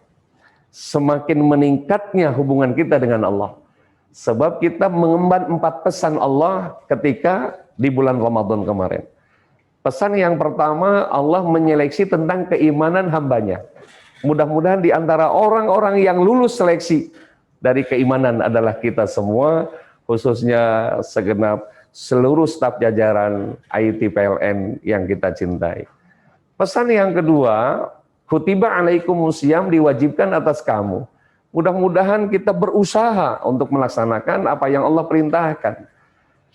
Semakin meningkatnya hubungan kita dengan Allah. Sebab kita mengemban 4 pesan Allah ketika di bulan Ramadan kemarin. Pesan yang pertama, Allah menyeleksi tentang keimanan hambanya. Mudah-mudahan di antara orang-orang yang lulus seleksi dari keimanan adalah kita semua, khususnya segenap seluruh staf jajaran IT PLN yang kita cintai. Pesan yang kedua, kutiba alaikumusiyam, diwajibkan atas kamu. Mudah-mudahan kita berusaha untuk melaksanakan apa yang Allah perintahkan.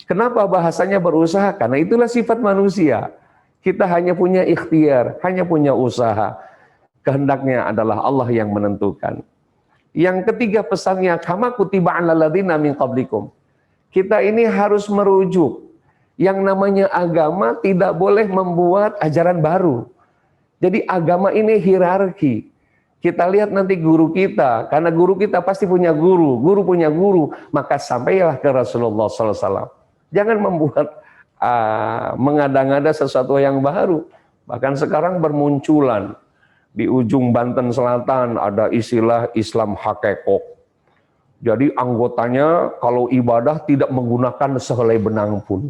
Kenapa bahasanya berusaha? Karena itulah sifat manusia. Kita hanya punya ikhtiar, hanya punya usaha. Kehendaknya adalah Allah yang menentukan. Yang ketiga pesannya, kama kutiba 'alal ladzina min qablikum. Kita ini harus merujuk. Yang namanya agama tidak boleh membuat ajaran baru. Jadi agama ini hierarki. Kita lihat nanti guru kita, karena guru kita pasti punya guru punya guru, maka sampailah ke Rasulullah SAW. Jangan membuat mengada-ngada sesuatu yang baru. Bahkan sekarang bermunculan di ujung Banten Selatan ada istilah Islam hakekok. Jadi anggotanya kalau ibadah tidak menggunakan sehelai benang pun.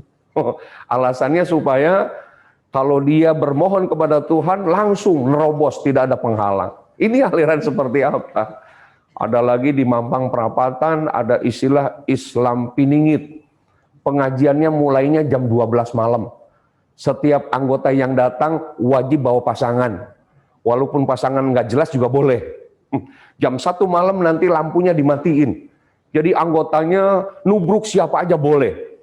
Alasannya supaya kalau dia bermohon kepada Tuhan langsung nerobos, tidak ada penghalang. Ini aliran seperti apa? Ada lagi di Mampang Perapatan ada istilah Islam piningit. Pengajiannya mulainya jam 12 malam. Setiap anggota yang datang wajib bawa pasangan. Walaupun pasangan nggak jelas juga boleh. Jam 1 malam nanti lampunya dimatiin. Jadi anggotanya nubruk siapa aja boleh.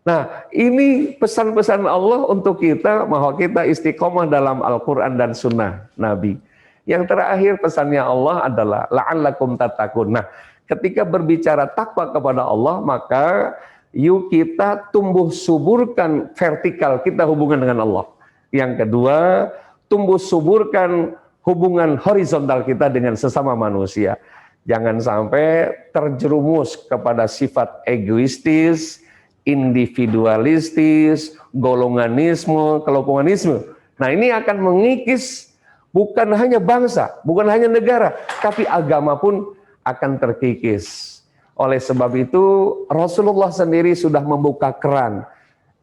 Nah, ini pesan-pesan Allah untuk kita, bahwa kita istiqomah dalam Al-Quran dan Sunnah Nabi. Yang terakhir pesannya Allah adalah la'allakum tattaqun. Nah, ketika berbicara takwa kepada Allah, maka yuk kita tumbuh suburkan vertikal kita hubungan dengan Allah. Yang kedua, tumbuh suburkan hubungan horizontal kita dengan sesama manusia. Jangan sampai terjerumus kepada sifat egoistis, individualistis, golonganisme, kelompokanisme. Nah, ini akan mengikis bukan hanya bangsa, bukan hanya negara, tapi agama pun akan terkikis. Oleh sebab itu, Rasulullah sendiri sudah membuka keran.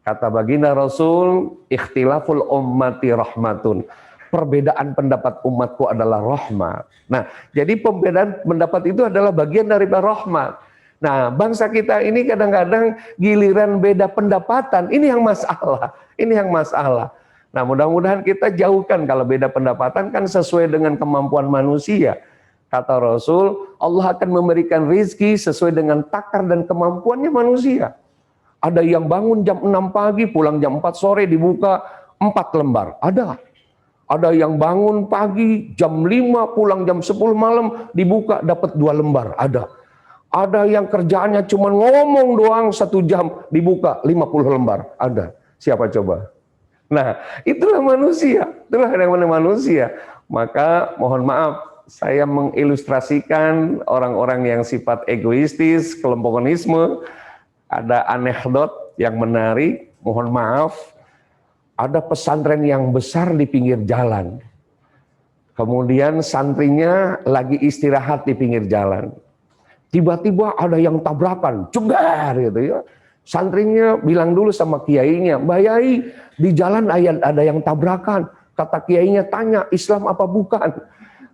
Kata baginda Rasul, ikhtilaful ummati rahmatun. Perbedaan pendapat umatku adalah rahmat. Nah, jadi perbedaan pendapat itu adalah bagian dari rahmat. Nah, bangsa kita ini kadang-kadang giliran beda pendapatan, ini yang masalah. Ini yang masalah. Nah, mudah-mudahan kita jauhkan kalau beda pendapatan kan sesuai dengan kemampuan manusia. Kata Rasul, Allah akan memberikan rizki sesuai dengan takar dan kemampuannya manusia. Ada yang bangun jam 6 pagi, pulang jam 4 sore, dibuka 4 lembar. Ada. Ada yang bangun pagi, jam 5, pulang jam 10 malam, dibuka dapat 2 lembar. Ada. Ada yang kerjaannya cuma ngomong doang 1 jam, dibuka 50 lembar. Ada. Siapa coba? Nah, itulah manusia. Itulah yang namanya manusia. Maka mohon maaf, saya mengilustrasikan orang-orang yang sifat egoistis, kelompokanisme. Ada anekdot yang menarik, mohon maaf. Ada pesantren yang besar di pinggir jalan. Kemudian santrinya lagi istirahat di pinggir jalan. Tiba-tiba ada yang tabrakan, cegar gitu ya. Santrinya bilang dulu sama kiainya, "Mbak Yai, di jalan ada yang tabrakan." Kata kiainya, tanya, "Islam apa bukan?"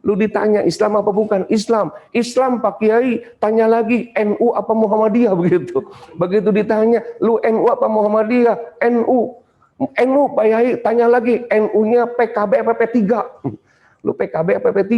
Lu ditanya, "Islam apa bukan?" "Islam." "Islam Pak Kiai." Tanya lagi, "NU apa Muhammadiyah?" Begitu. Begitu ditanya, "Lu NU apa Muhammadiyah?" "NU." "NU Pak Yai." Tanya lagi, "NU-nya PKB apa P3?" Lu PKB apa P3?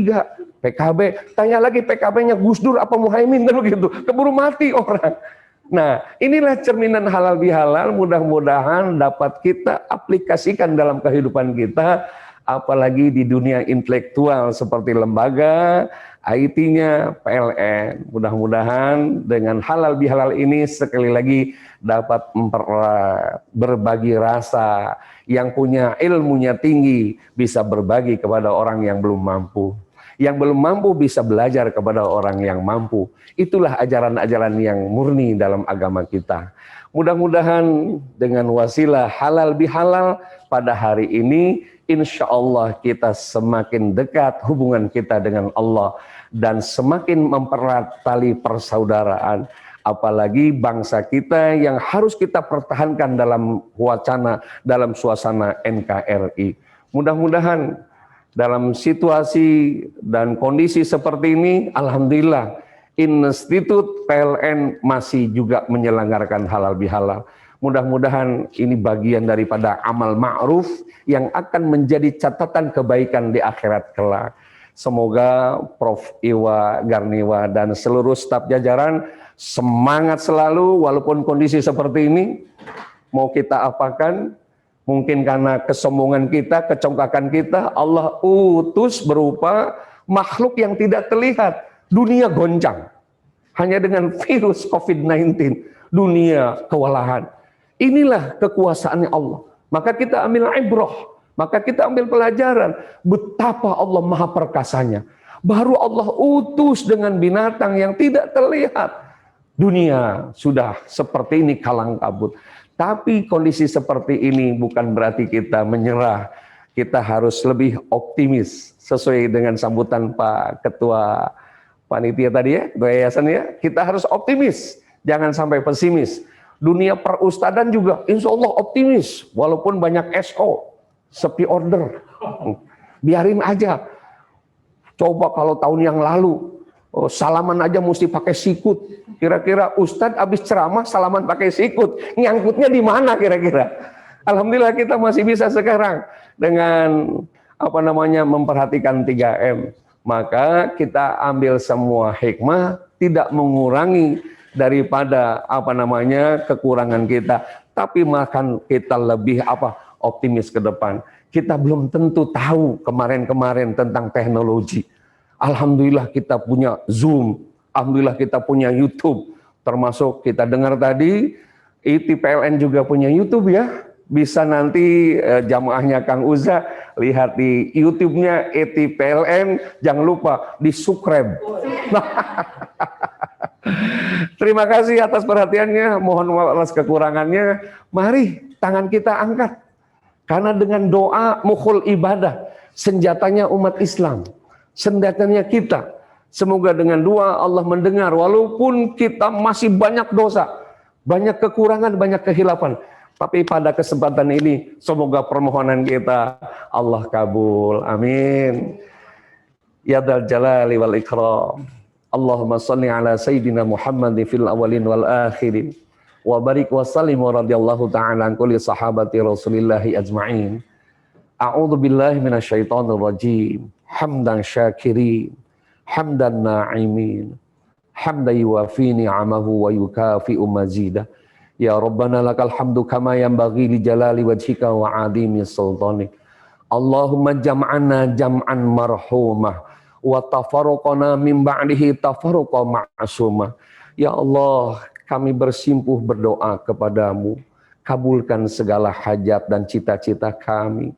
PKB. Tanya lagi PKB-nya Gus Dur apa Muhaimin, kan begitu. Keburu mati orang. Nah, inilah cerminan halal bihalal, mudah-mudahan dapat kita aplikasikan dalam kehidupan kita, apalagi di dunia intelektual seperti lembaga, IT-nya, PLN. Mudah-mudahan dengan halal bihalal ini sekali lagi dapat mempererat, berbagi rasa, yang punya ilmunya tinggi bisa berbagi kepada orang yang belum mampu. Yang belum mampu bisa belajar kepada orang yang mampu. Itulah ajaran-ajaran yang murni dalam agama kita. Mudah-mudahan dengan wasilah halal bihalal pada hari ini, insya Allah kita semakin dekat hubungan kita dengan Allah dan semakin mempererat tali persaudaraan. Apalagi bangsa kita yang harus kita pertahankan dalam wacana, dalam suasana NKRI. Mudah-mudahan dalam situasi dan kondisi seperti ini, alhamdulillah, Institut PLN masih juga menyelenggarakan halal bihalal. Mudah-mudahan ini bagian daripada amal ma'ruf yang akan menjadi catatan kebaikan di akhirat kelak. Semoga Prof. Iwa Garniwa dan seluruh staf jajaran semangat selalu walaupun kondisi seperti ini. Mau kita apakan? Mungkin karena kesombongan kita, kecongkakan kita, Allah utus berupa makhluk yang tidak terlihat. Dunia goncang. Hanya dengan virus COVID-19, dunia kewalahan. Inilah kekuasaannya Allah. Maka kita ambil ibrah, maka kita ambil pelajaran betapa Allah maha perkasanya. Baru Allah utus dengan binatang yang tidak terlihat. Dunia sudah seperti ini kalang kabut. Tapi kondisi seperti ini bukan berarti kita menyerah. Kita harus lebih optimis sesuai dengan sambutan Pak Ketua Panitia tadi ya, Ketua Yayasan ya. Kita harus optimis, jangan sampai pesimis. Dunia perustadan juga insya Allah optimis. Walaupun banyak SO, sepi order. Biarin aja. Coba kalau tahun yang lalu, salaman aja mesti pakai sikut. Kira-kira Ustadz habis ceramah salaman pakai sikut, nyangkutnya di mana kira-kira? Alhamdulillah kita masih bisa sekarang dengan memperhatikan 3M. Maka kita ambil semua hikmah, tidak mengurangi daripada kekurangan kita, tapi makan kita lebih optimis ke depan. Kita belum tentu tahu kemarin-kemarin tentang teknologi. Alhamdulillah kita punya Zoom. Alhamdulillah kita punya YouTube, termasuk kita dengar tadi IT PLN juga punya YouTube ya. Bisa nanti jamaahnya Kang Uza lihat di YouTube-nya IT PLN, jangan lupa di subscribe. Terima kasih atas perhatiannya, mohon maaf atas kekurangannya. Mari tangan kita angkat, karena dengan doa mukhul ibadah, senjatanya umat Islam, senjatanya kita. Semoga dengan doa Allah mendengar, walaupun kita masih banyak dosa, banyak kekurangan, banyak kehilapan. Tapi pada kesempatan ini, semoga permohonan kita Allah kabul. Amin. Ya dzal jalali wal ikram. Allahumma shalli ala sayyidina Muhammadin fil awalin wal akhirin. Wa barik wa sallim wa radiyallahu ta'ala an kulli sahabati Rasulillahi ajma'in. A'udzu billahi minasyaitonir rajim. Hamdan syakirin. Hamdan na'imin, hamdan yuwafi ni'amahu wa yukafi'u mazidah. Ya Rabbana lakal hamdu kama yanbaghi li jalali wajhika wa 'azimi sultanik. Allahumma jam'ana jam'an marhumah wa tafarruqana min ba'dihi tafarruqa ma'sumah. Ya Allah, kami bersimpuh berdoa kepadamu, kabulkan segala hajat dan cita-cita kami.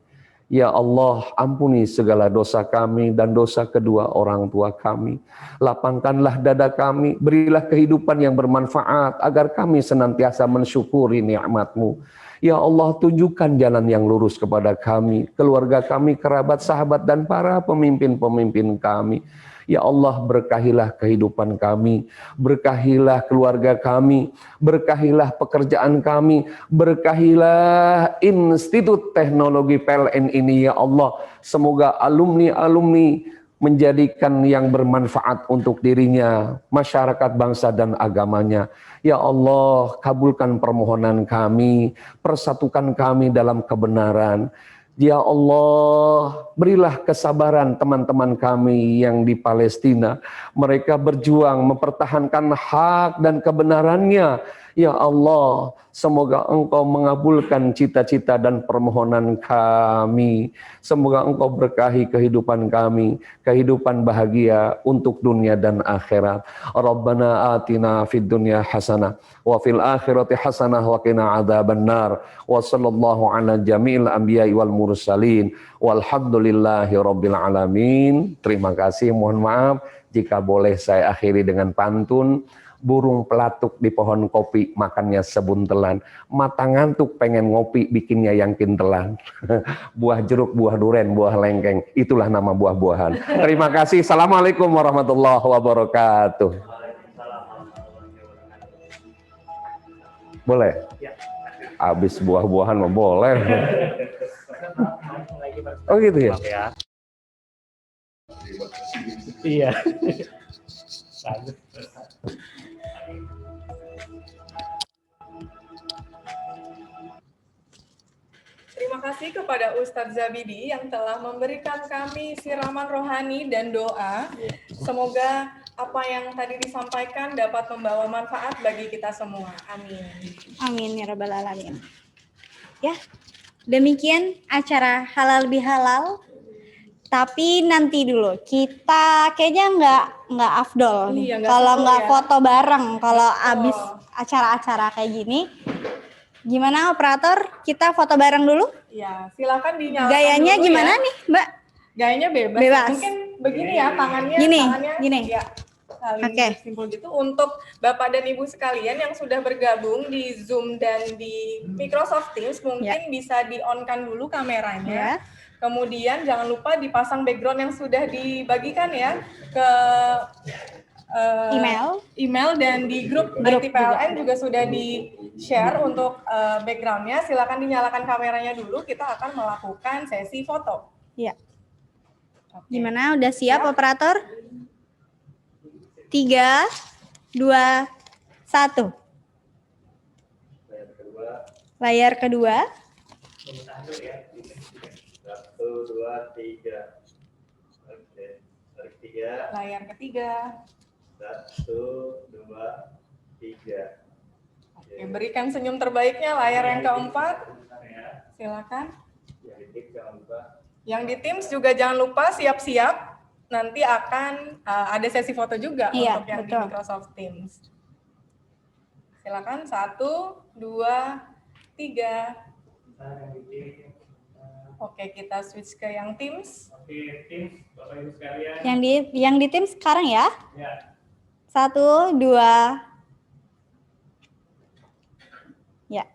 Ya Allah, ampuni segala dosa kami dan dosa kedua orang tua kami. Lapangkanlah dada kami, berilah kehidupan yang bermanfaat agar kami senantiasa mensyukuri nikmat-Mu. Ya Allah, tunjukkan jalan yang lurus kepada kami, keluarga kami, kerabat, sahabat, dan para pemimpin-pemimpin kami. Ya Allah, berkahilah kehidupan kami, berkahilah keluarga kami, berkahilah pekerjaan kami, berkahilah Institut Teknologi PLN ini ya Allah. Semoga alumni-alumni menjadikan yang bermanfaat untuk dirinya, masyarakat, bangsa, dan agamanya. Ya Allah, kabulkan permohonan kami, persatukan kami dalam kebenaran. Ya Allah, berilah kesabaran teman-teman kami yang di Palestina. Mereka berjuang mempertahankan hak dan kebenarannya. Ya Allah, semoga Engkau mengabulkan cita-cita dan permohonan kami. Semoga Engkau berkahi kehidupan kami, kehidupan bahagia untuk dunia dan akhirat. Rabbana atina fid dunya hasanah wa fil akhirati hasanah wa qina adzabannar. Wa sallallahu ala jami'il anbiya'i wal mursalin walhamdulillahi rabbil alamin. Terima kasih, mohon maaf jika boleh saya akhiri dengan pantun. Burung pelatuk di pohon kopi, makannya sebuntelan. Mata ngantuk pengen ngopi, bikinnya yang kintelan. Buah jeruk, buah duren, buah lengkeng, itulah nama buah-buahan. Terima kasih. Assalamualaikum warahmatullahi wabarakatuh. Boleh? Habis buah-buahan mah boleh. Oh gitu ya? Iya. Terima kasih kepada Ustadz Zabidi yang telah memberikan kami siraman rohani dan doa. Semoga apa yang tadi disampaikan dapat membawa manfaat bagi kita semua. Amin. Amin ya rabbal alamin. Ya, demikian acara halal bihalal. Tapi nanti dulu kita kayaknya nggak afdol nih. Iya, Kalau nggak ya. foto bareng kalau abis acara-acara kayak gini. Gimana operator? Kita foto bareng dulu? Ya, silakan dinyalakan. Gayanya dulu gimana ya. nih, Mbak? Gayanya bebas. Bebas. Mungkin begini ya, tangannya. Gini, tangannya, gini. Ya, saling Oke. bersimpul gitu. Untuk Bapak dan Ibu sekalian yang sudah bergabung di Zoom dan di Microsoft Teams, mungkin bisa di-on-kan dulu kameranya. Ya. Kemudian jangan lupa dipasang background yang sudah dibagikan ya ke email dan di grup IT PLN juga sudah di-share untuk backgroundnya. Silakan dinyalakan kameranya dulu. Kita akan melakukan sesi foto. Iya. Gimana? Udah siap operator? 3, 2, 1. Layar kedua. 1, 2, 3. Oke. Tarik 3. Layar ketiga. 1, 2, 3. Oke, berikan senyum terbaiknya layar yang keempat. Silakan. Yang di Teams juga jangan lupa siap-siap. Nanti akan ada sesi foto juga untuk yang di Microsoft Teams. Silakan 1, 2, 3. Oke, kita switch ke yang Teams. Oke, Teams, Bapak Ibu sekalian. Yang di Teams sekarang ya. Ya. 1, 2. Ya.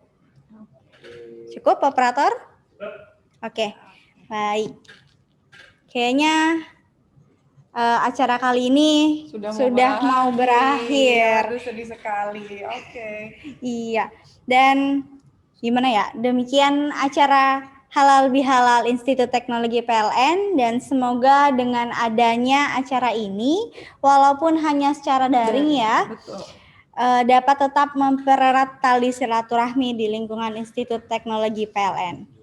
Cukup operator? Oke. Baik. Kayaknya acara kali ini sudah mau berakhir. Aduh, sedih sekali. Oke. Iya. Dan gimana ya? Demikian acara Halal Bihalal Institut Teknologi PLN, dan semoga dengan adanya acara ini, walaupun hanya secara daring ya, dapat tetap mempererat tali silaturahmi di lingkungan Institut Teknologi PLN.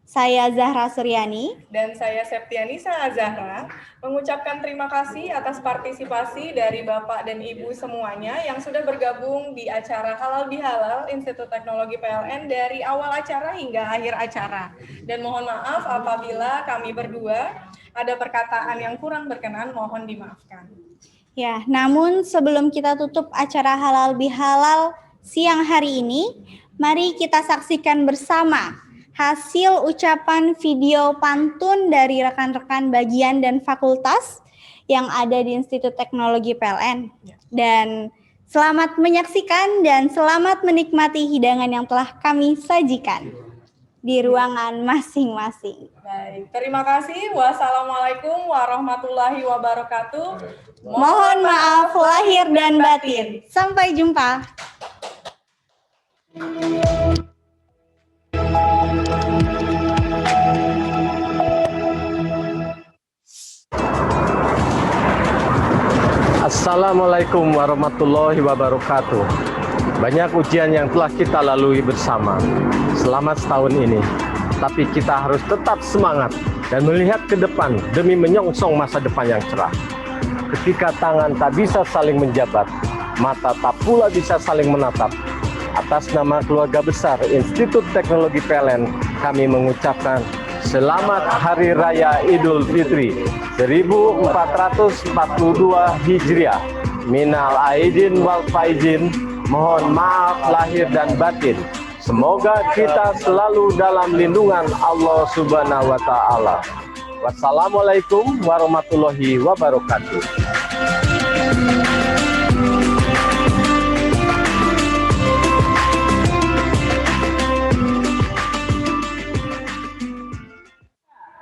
Saya Zahra Suryani dan saya Septianisa Azahra mengucapkan terima kasih atas partisipasi dari Bapak dan Ibu semuanya yang sudah bergabung di acara Halal Bihalal Institut Teknologi PLN dari awal acara hingga akhir acara. Dan mohon maaf apabila kami berdua ada perkataan yang kurang berkenan, mohon dimaafkan. Ya, namun sebelum kita tutup acara Halal Bihalal siang hari ini, mari kita saksikan bersama hasil ucapan video pantun dari rekan-rekan bagian dan fakultas yang ada di Institut Teknologi PLN. Dan selamat menyaksikan dan selamat menikmati hidangan yang telah kami sajikan di ruangan masing-masing. Baik, terima kasih. Wassalamualaikum warahmatullahi wabarakatuh. Mohon maaf lahir dan batin. Sampai jumpa. Assalamualaikum warahmatullahi wabarakatuh. Banyak ujian yang telah kita lalui bersama selama setahun ini. tapi kita harus tetap semangat dan melihat ke depan demi menyongsong masa depan yang cerah. Ketika tangan tak bisa saling menjabat, mata tak pula bisa saling menatap. Atas nama keluarga besar Institut Teknologi PLN, kami mengucapkan Selamat Hari Raya Idul Fitri 1442 Hijriah. Minal aidin wal faizin, mohon maaf lahir dan batin. Semoga kita selalu dalam lindungan Allah Subhanahu wa Ta'ala. Wassalamualaikum warahmatullahi wabarakatuh.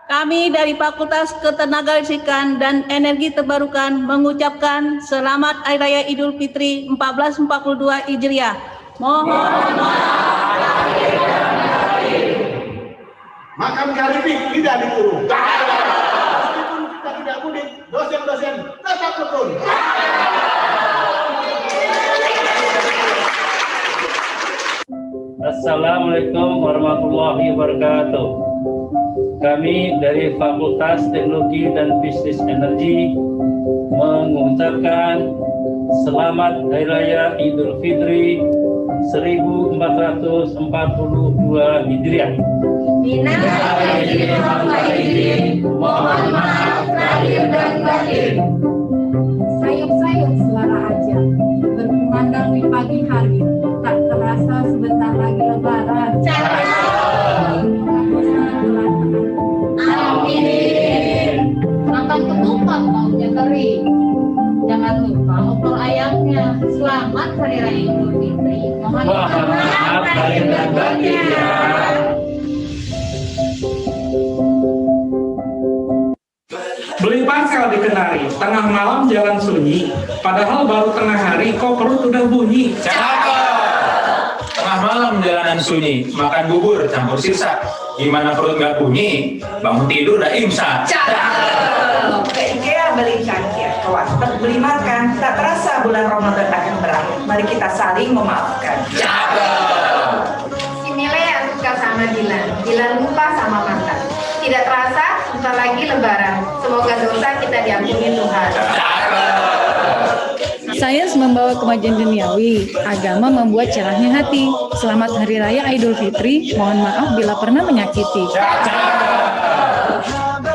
Kami dari Fakultas Ketenagalistrikan dan Energi Terbarukan mengucapkan Selamat Hari Raya Idul Fitri 1442 Hijriah. Mohon maaf lahir dan batin. Makan keripik tidak dikurung. Meskipun kita tidak mudik, dosen-dosen tetap tekun. Assalamualaikum warahmatullahi wabarakatuh. Kami dari Fakultas Teknologi dan Bisnis Energi mengucapkan Selamat Hari Raya Idul Fitri 1442 Hijriah. Minal aidin wal faizin, mohon maaf lahir dan batin. Sayup-sayup suara aja, berkumandang di pagi hari, tak terasa sebentar lagi lebaran. Amin. Makan ketupat maunya kering. Jangan lupa opor ayamnya. Selamat Hari Raya Idul Fitri. Mohon maaf lahir dan batin. Beli pangkal di Kenari, tengah malam jalan sunyi, padahal baru tengah hari kok perut udah bunyi. Cakep! Tengah malam jalanan sunyi, makan bubur campur sisa. Gimana perut nggak bunyi, bangun tidur udah imsak. Cakep! Ke IKEA beli cangkir, ke warteg beli makan, tak terasa bulan Ramadan akan berakhir. Mari kita saling memaafkan. Cakep! Si Mele yang suka sama Dilan, Dilan lupa sama mantan. Tidak terasa, sebentar lagi lebaran. Semoga dosa kita diampuni Tuhan. Sains membawa kemajuan duniawi, agama membuat cerahnya hati. Selamat Hari Raya Idul Fitri, mohon maaf bila pernah menyakiti.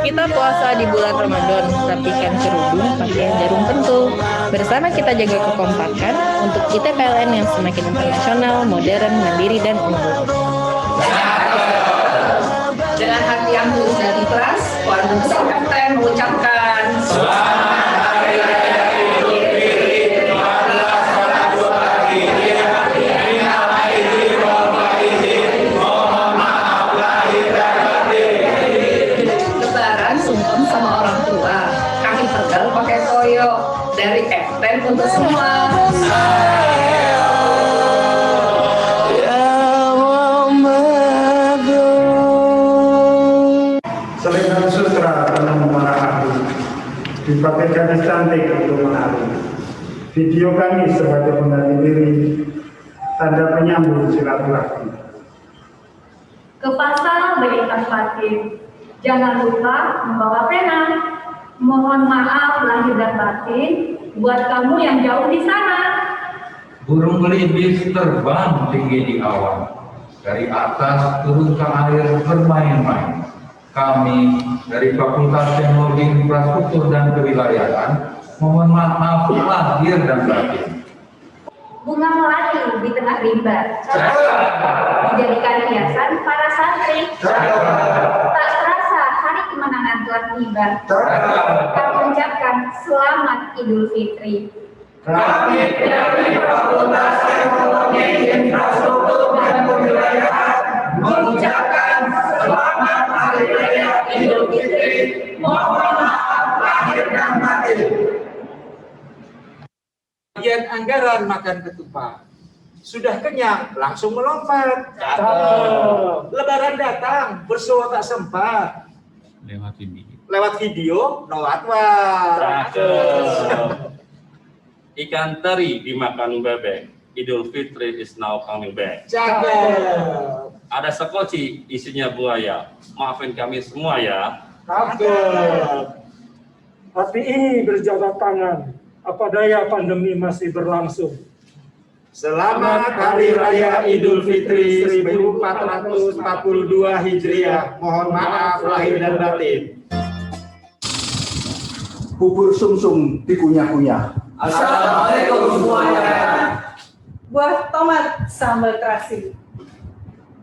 Kita puasa di bulan Ramadan, rapikan kerudung, pakaian jarum pentul. Bersama kita jaga kekompakan untuk ITPLN yang semakin internasional, modern, mandiri, dan unggul. Dengan hati yang tulus dan ikhlas, keluarga besar FTN mengucapkan Selamat Hari Raya Idul Fitri 1442 Hijriah. Minal aidin wal faizin, mohon maaf lahir dan batin. Lebaran sungkem sama orang tua. Kami pegal pakai toyo. Dari FTN untuk semua. Selendang sutra penuh para ahli, dipakai gadis cantik untuk menari. Video kami sebagai pengganti diri, tanda penyambung silaturahmi. Ke pasar beli tas batin. Jangan lupa membawa pena. Mohon maaf lahir dan batin buat kamu yang jauh di sana. Burung gelibis terbang tinggi di awan, dari atas turun ke air bermain-main. Kami dari Fakultas Teknologi Infrastruktur dan Kewilayahan mohon maaf lahir dan batin. Bunga melati di tengah rimba. Dijadikan hiasan para santri. Tak terasa hari kemenangan telah tiba. Kami ucapkan Selamat Idul Fitri. Kami dari Fakultas Teknologi Infrastruktur dan Kewilayahan mengucapkan Selamat Hari Raya Idul Fitri. Mohon maaf lahir dan batin. Bagian anggaran makan ketupat. Sudah kenyang, langsung melompat. Lebaran datang, bersuah tak sempat. Lewat video, no atwa. Ikan teri dimakan bebek. Idul Fitri is now coming back. Cakep. Ada sekoci isinya buaya. Maafin kami semua ya. Cakep. Hati ini berjabat tangan. Apa daya pandemi masih berlangsung. Selamat Hari Raya Idul Fitri 1442 Hijriah. Mohon maaf lahir dan batin. Bubur sumsum dikunyah-kunyah. Assalamualaikum semuanya. Buah tomat sambal terasi.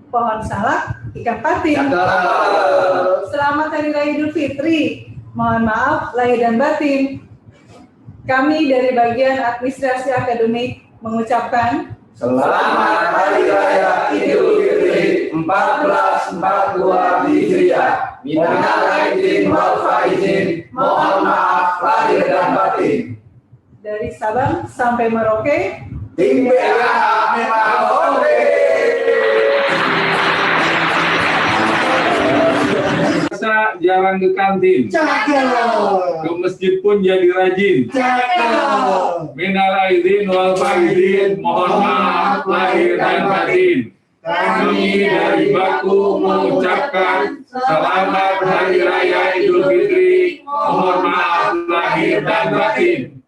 Pohon salak ikan patin. Selamat Hari Raya Idul Fitri. Mohon maaf lahir dan batin. Kami dari bagian administrasi akademik mengucapkan Selamat Hari Raya Idul Fitri 1442 Hijriah. Minal aidin wal faizin. Mohon maaf lahir dan batin. Dari Sabang sampai Merauke. Tim BAH memang oke. Jarang ke kantin. Cakep. Ke masjid pun jadi rajin. Cakep. Minal aidin wal faizin. Mohon maaf lahir dan batin. Kami dari Baku mengucapkan selamat Hari Raya Idul Fitri. Mohon maaf lahir dan batin.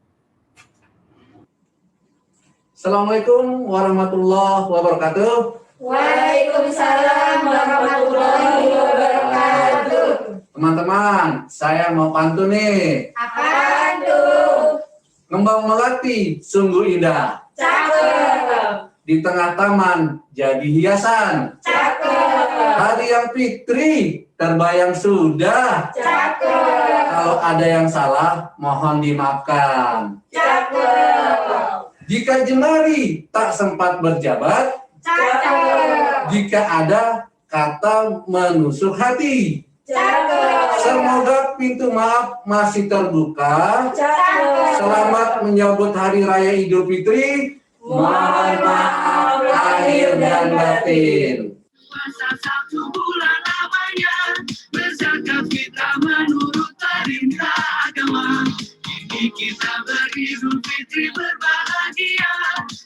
Assalamualaikum warahmatullahi wabarakatuh. Waalaikumsalam warahmatullahi wabarakatuh. Teman-teman, saya mau pantun nih. Apaan tuh? Ngembang melati sungguh indah. Cakep. Di tengah taman jadi hiasan. Cakep. Hari yang fitri terbayang sudah. Cakep. Kalau ada yang salah, mohon dimaafkan. Cakep. Jika jemari tak sempat berjabat, Cakep. jika ada kata menusuk hati, Cakep. semoga pintu maaf masih terbuka. Cakep. Selamat menyambut Hari Raya Idul Fitri. Mohon maaf lahir dan batin. Puasa 1 bulan lamanya, berzakat fitrah menurut perintah agama. Kini kita beridul fitri berbahagia,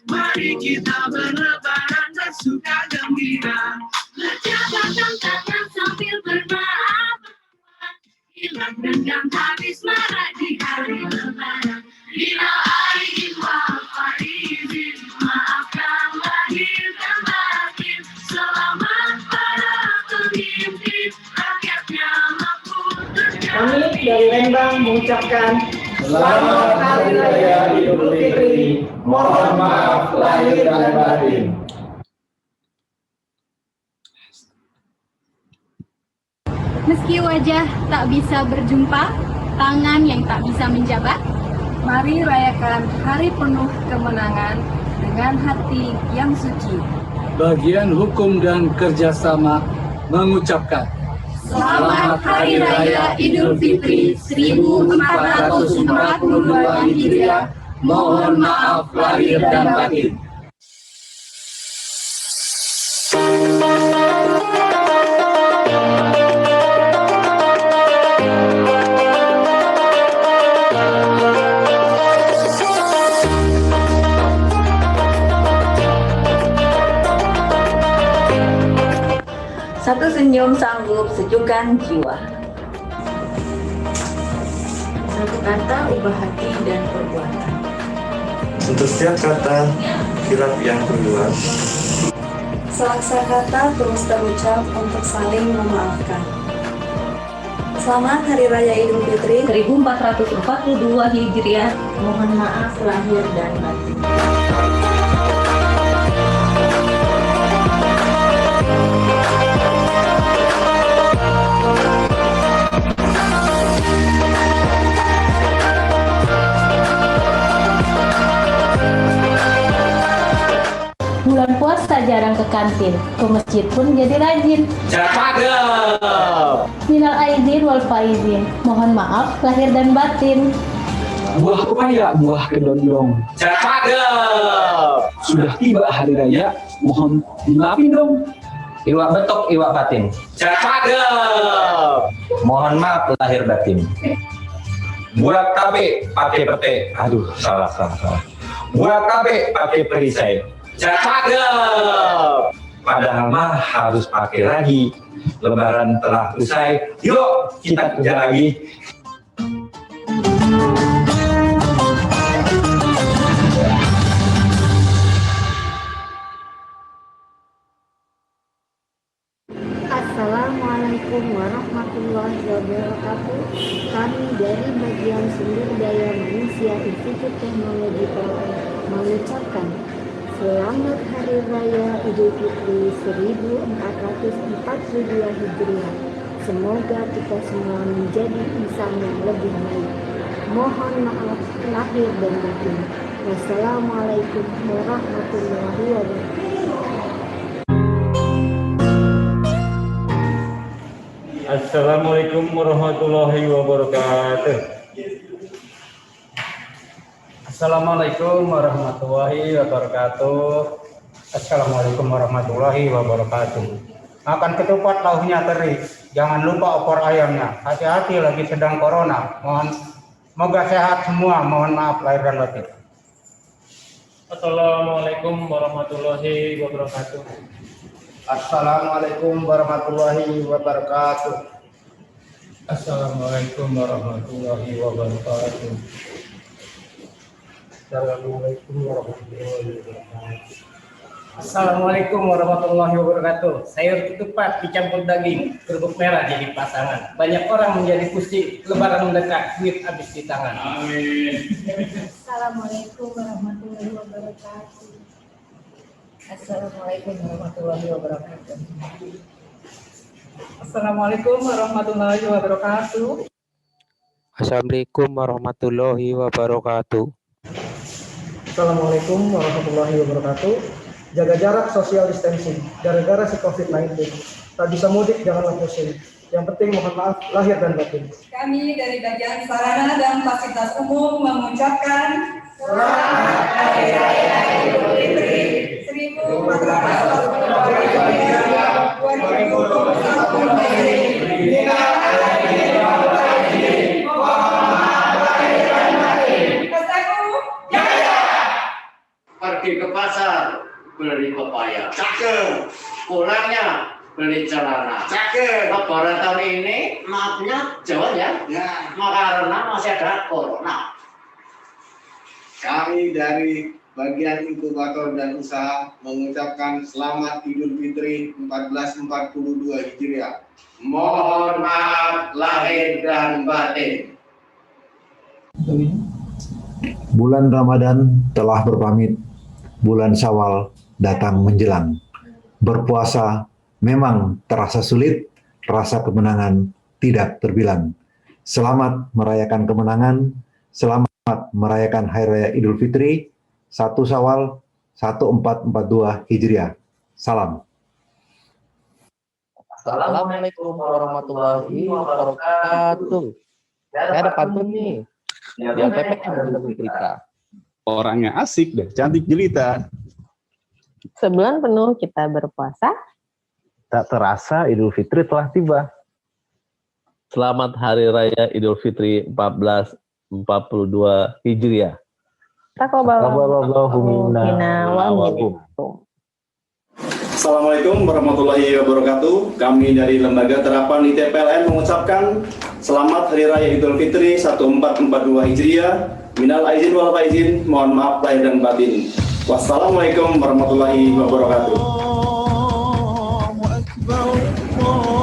mari kita berlebaran bersuka gembira. Berjabatkan tangan sambil bermaaf, hilang dendam habis marah di hari lebaran. Bila aidin wal faizin, maafkan lahir dan batin. Selamat para pemimpin, rakyatnya makmur. Kami dari Lembang mengucapkan Selamat Hari Raya Idul Fitri. Mohon maaf lahir dan batin. Meski wajah tak bisa berjumpa, tangan yang tak bisa menjabat, Mari rayakan hari penuh kemenangan dengan hati yang suci. Bagian Hukum dan Kerjasama mengucapkan Selamat Hari Raya Idul Fitri 1442 Hijriah. Mohon maaf lahir dan batin. Satu senyum sanggup sejukkan jiwa. Satu kata ubah hati dan perbuatan. Untuk setiap kata kilap yang keluar, Selaksa kata terus terucap untuk saling memaafkan. Selamat Hari Raya Idul Fitri 1442 Hijriah. Mohon maaf lahir dan batin. Bulan puasa jarang ke kantin, ke masjid pun jadi rajin. Cakep. Minal aidin wal faizin. Mohon maaf lahir dan batin. Buah pepaya, buah kedondong. Cakep. Sudah tiba hari raya, mohon dimaafin dong. Iwak betok, iwak batin. Cakep. Mohon maaf lahir batin. Buat tape pakai pete. Aduh, salah. Buat tape pakai perisai. Cakep. padahal mah harus pakai lagi. Lebaran telah usai, yuk kita kerja lagi. Assalamualaikum warahmatullahi wabarakatuh. Kami dari bagian sumber daya manusia Institut Teknologi PLN mengucapkan Selamat Hari Raya Idul Fitri 1442 Hijriah. Semoga kita semua menjadi insan yang lebih baik. Mohon maaf lahir dan batin. Wassalamualaikum warahmatullahi wabarakatuh. Assalamualaikum warahmatullahi wabarakatuh. Assalamualaikum warahmatullahi wabarakatuh. Assalamualaikum warahmatullahi wabarakatuh. Makan ketupat lauknya teri. Jangan lupa opor ayamnya. Hati-hati lagi sedang corona. Moga sehat semua. Mohon maaf lahir dan batin. Assalamualaikum warahmatullahi wabarakatuh. Assalamualaikum warahmatullahi wabarakatuh. Assalamualaikum warahmatullahi wabarakatuh. Assalamualaikum warahmatullahi wabarakatuh. Assalamualaikum warahmatullahi wabarakatuh. Sayur ketupat dicampur daging, kerupuk merah jadi pasangan. Banyak orang menjadi pusing, lebaran mendekat, duit habis di tangan. Amin. Assalamualaikum warahmatullahi wabarakatuh. Assalamualaikum warahmatullahi wabarakatuh. Assalamualaikum warahmatullahi wabarakatuh. Assalamualaikum warahmatullahi wabarakatuh. Assalamualaikum warahmatullahi wabarakatuh. Jaga jarak, social distancing. Gara-gara si COVID-19. Tak bisa mudik, janganlah pusing. Yang penting mohon maaf lahir dan batin. Kami dari bagian sarana dan fasilitas umum mengucapkan Selamat Hari Raya Idul Fitri 1441. Pergi ke pasar beli pepaya, cakep. Pulangnya beli celana, cakep. Lebaran tahun ini maafnya jauh ya, karena masih ada corona. Kami dari bagian inkubator dan usaha mengucapkan Selamat Idul Fitri 1442 Hijriah. Mohon maaf lahir dan batin. Bulan Ramadan telah berpamit, bulan Syawal datang menjelang. Berpuasa memang terasa sulit, rasa kemenangan tidak terbilang. Selamat merayakan kemenangan, selamat merayakan Hari Raya Idul Fitri 1 Syawal 1442 Hijriah. Salam. Assalamualaikum warahmatullahi wabarakatuh. Saya ada pantun nih. Yang PPM untuk kita. Orangnya asik deh, cantik jelita. Sebulan penuh kita berpuasa. Tak terasa Idul Fitri telah tiba. Selamat Hari Raya Idul Fitri 1442 Hijriah. Taqabbalallahu minna wa minkum. Assalamualaikum warahmatullahi wabarakatuh. Kami dari Lembaga Terapan ITPLN mengucapkan Selamat Hari Raya Idul Fitri 1442 Hijriah. Minal aizin wal faizin, mohon maaf lahir dan batin. Wassalamualaikum warahmatullahi wabarakatuh.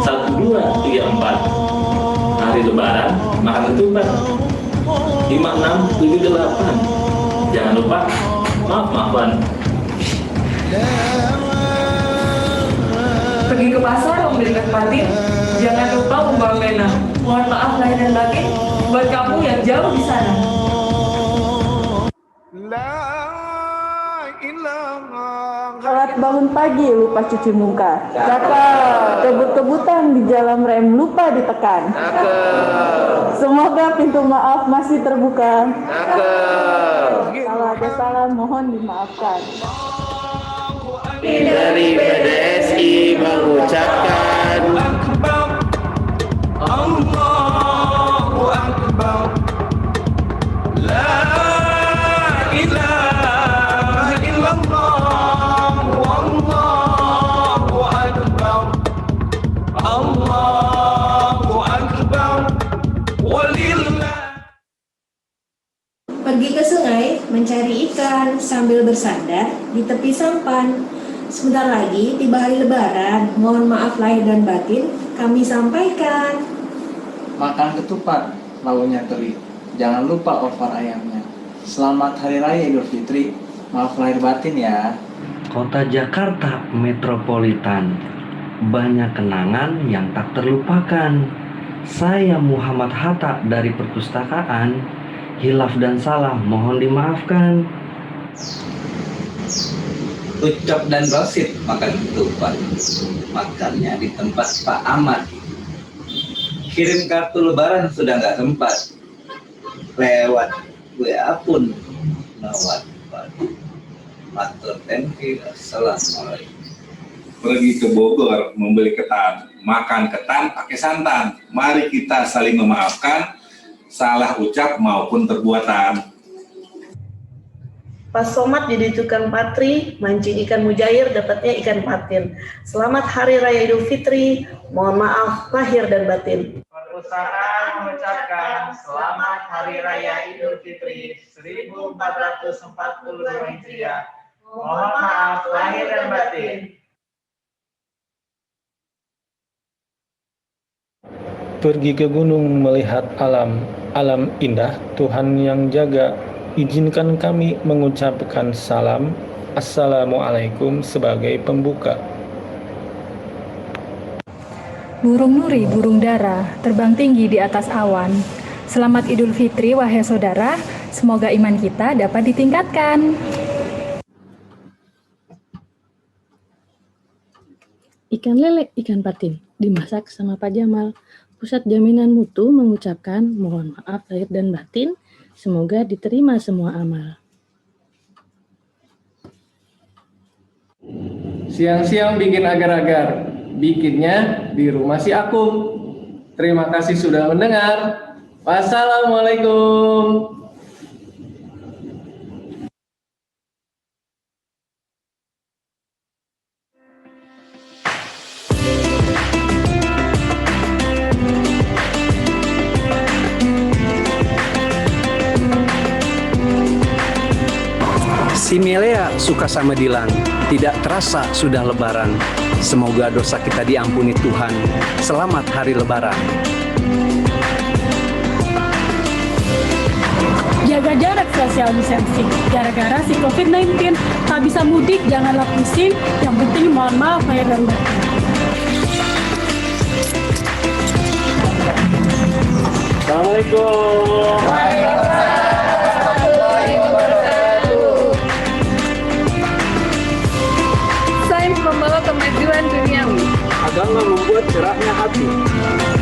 1, 2, 3, 4. Hari Lebaran makan ketupat. 5, 6, 7, 8. Jangan lupa maaf-maafan. Pergi ke pasar membeli batin. Jangan lupa membawa pena. Mohon maaf lahir dan batin buat kamu yang jauh di sana. Salat bangun pagi lupa cuci muka. Kebut-kebutan di jalan rem lupa ditekan. Semoga pintu maaf masih terbuka. Kalau ada salah mohon dimaafkan. Dari PDSI mengucapkan Allahu Akbar, la ilaha illallah, wallahu sambil bersandar di tepi sampan. Sebentar lagi tiba hari lebaran, mohon maaf lahir dan batin kami sampaikan. Makan ketupat, lauknya teri. Jangan lupa opor ayamnya. Selamat Hari Raya Idul Fitri. Maaf lahir batin ya. Kota Jakarta metropolitan, banyak kenangan yang tak terlupakan. Saya Muhammad Hatta dari perpustakaan. Hilaf dan salah mohon dimaafkan. Ucap dan Rosid makan ketupat. Makannya di tempat Pak Ahmad. Kirim kartu lebaran sudah nggak sempat. Lewat WA pun lewat. Matur tenki. Assalamualaikum. Pergi ke Bogor membeli ketan, makan ketan pakai santan. Mari kita saling memaafkan, salah ucap maupun perbuatan. Pas Somad jadi tukang patri, mancing ikan mujair dapatnya ikan patin. Selamat Hari Raya Idul Fitri, mohon maaf lahir dan batin. Perpustakaan mengucapkan Selamat Hari Raya Idul Fitri 1442 Hijriah. Mohon maaf lahir dan batin. Pergi ke gunung melihat alam, alam indah Tuhan yang jaga. Izinkan kami mengucapkan salam Assalamualaikum sebagai pembuka. Burung nuri, burung dara, terbang tinggi di atas awan. Selamat Idul Fitri wahai saudara, semoga iman kita dapat ditingkatkan. Ikan lele, ikan patin, dimasak sama Pak Jamal. Pusat Jaminan Mutu mengucapkan mohon maaf lahir dan batin, semoga diterima semua amal. Siang-siang bikin agar-agar, bikinnya di rumah si Akum. Terima kasih sudah mendengar. Wassalamualaikum. Si Melea suka sama Dilan, tidak terasa sudah lebaran. Semoga dosa kita diampuni Tuhan. Selamat Hari Lebaran. Jaga jarak social distancing. Gara-gara si COVID-19, tak bisa mudik, janganlah pusing. Yang penting mohon maaf lahir dan batin. Assalamualaikum. Membawa kemajuan duniawi. Agama membuat cerahnya hati.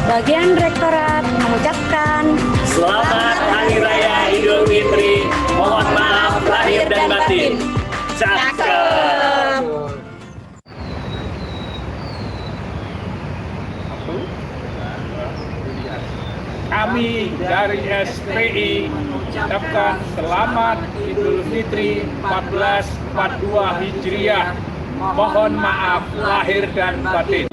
Bagian Rektorat mengucapkan Selamat Hari Raya Idul Fitri. Mohon maaf lahir dan batin. Cakep. Kami dari SPI mengucapkan Selamat Idul Fitri 1442 Hijriah. Mohon maaf lahir dan batin.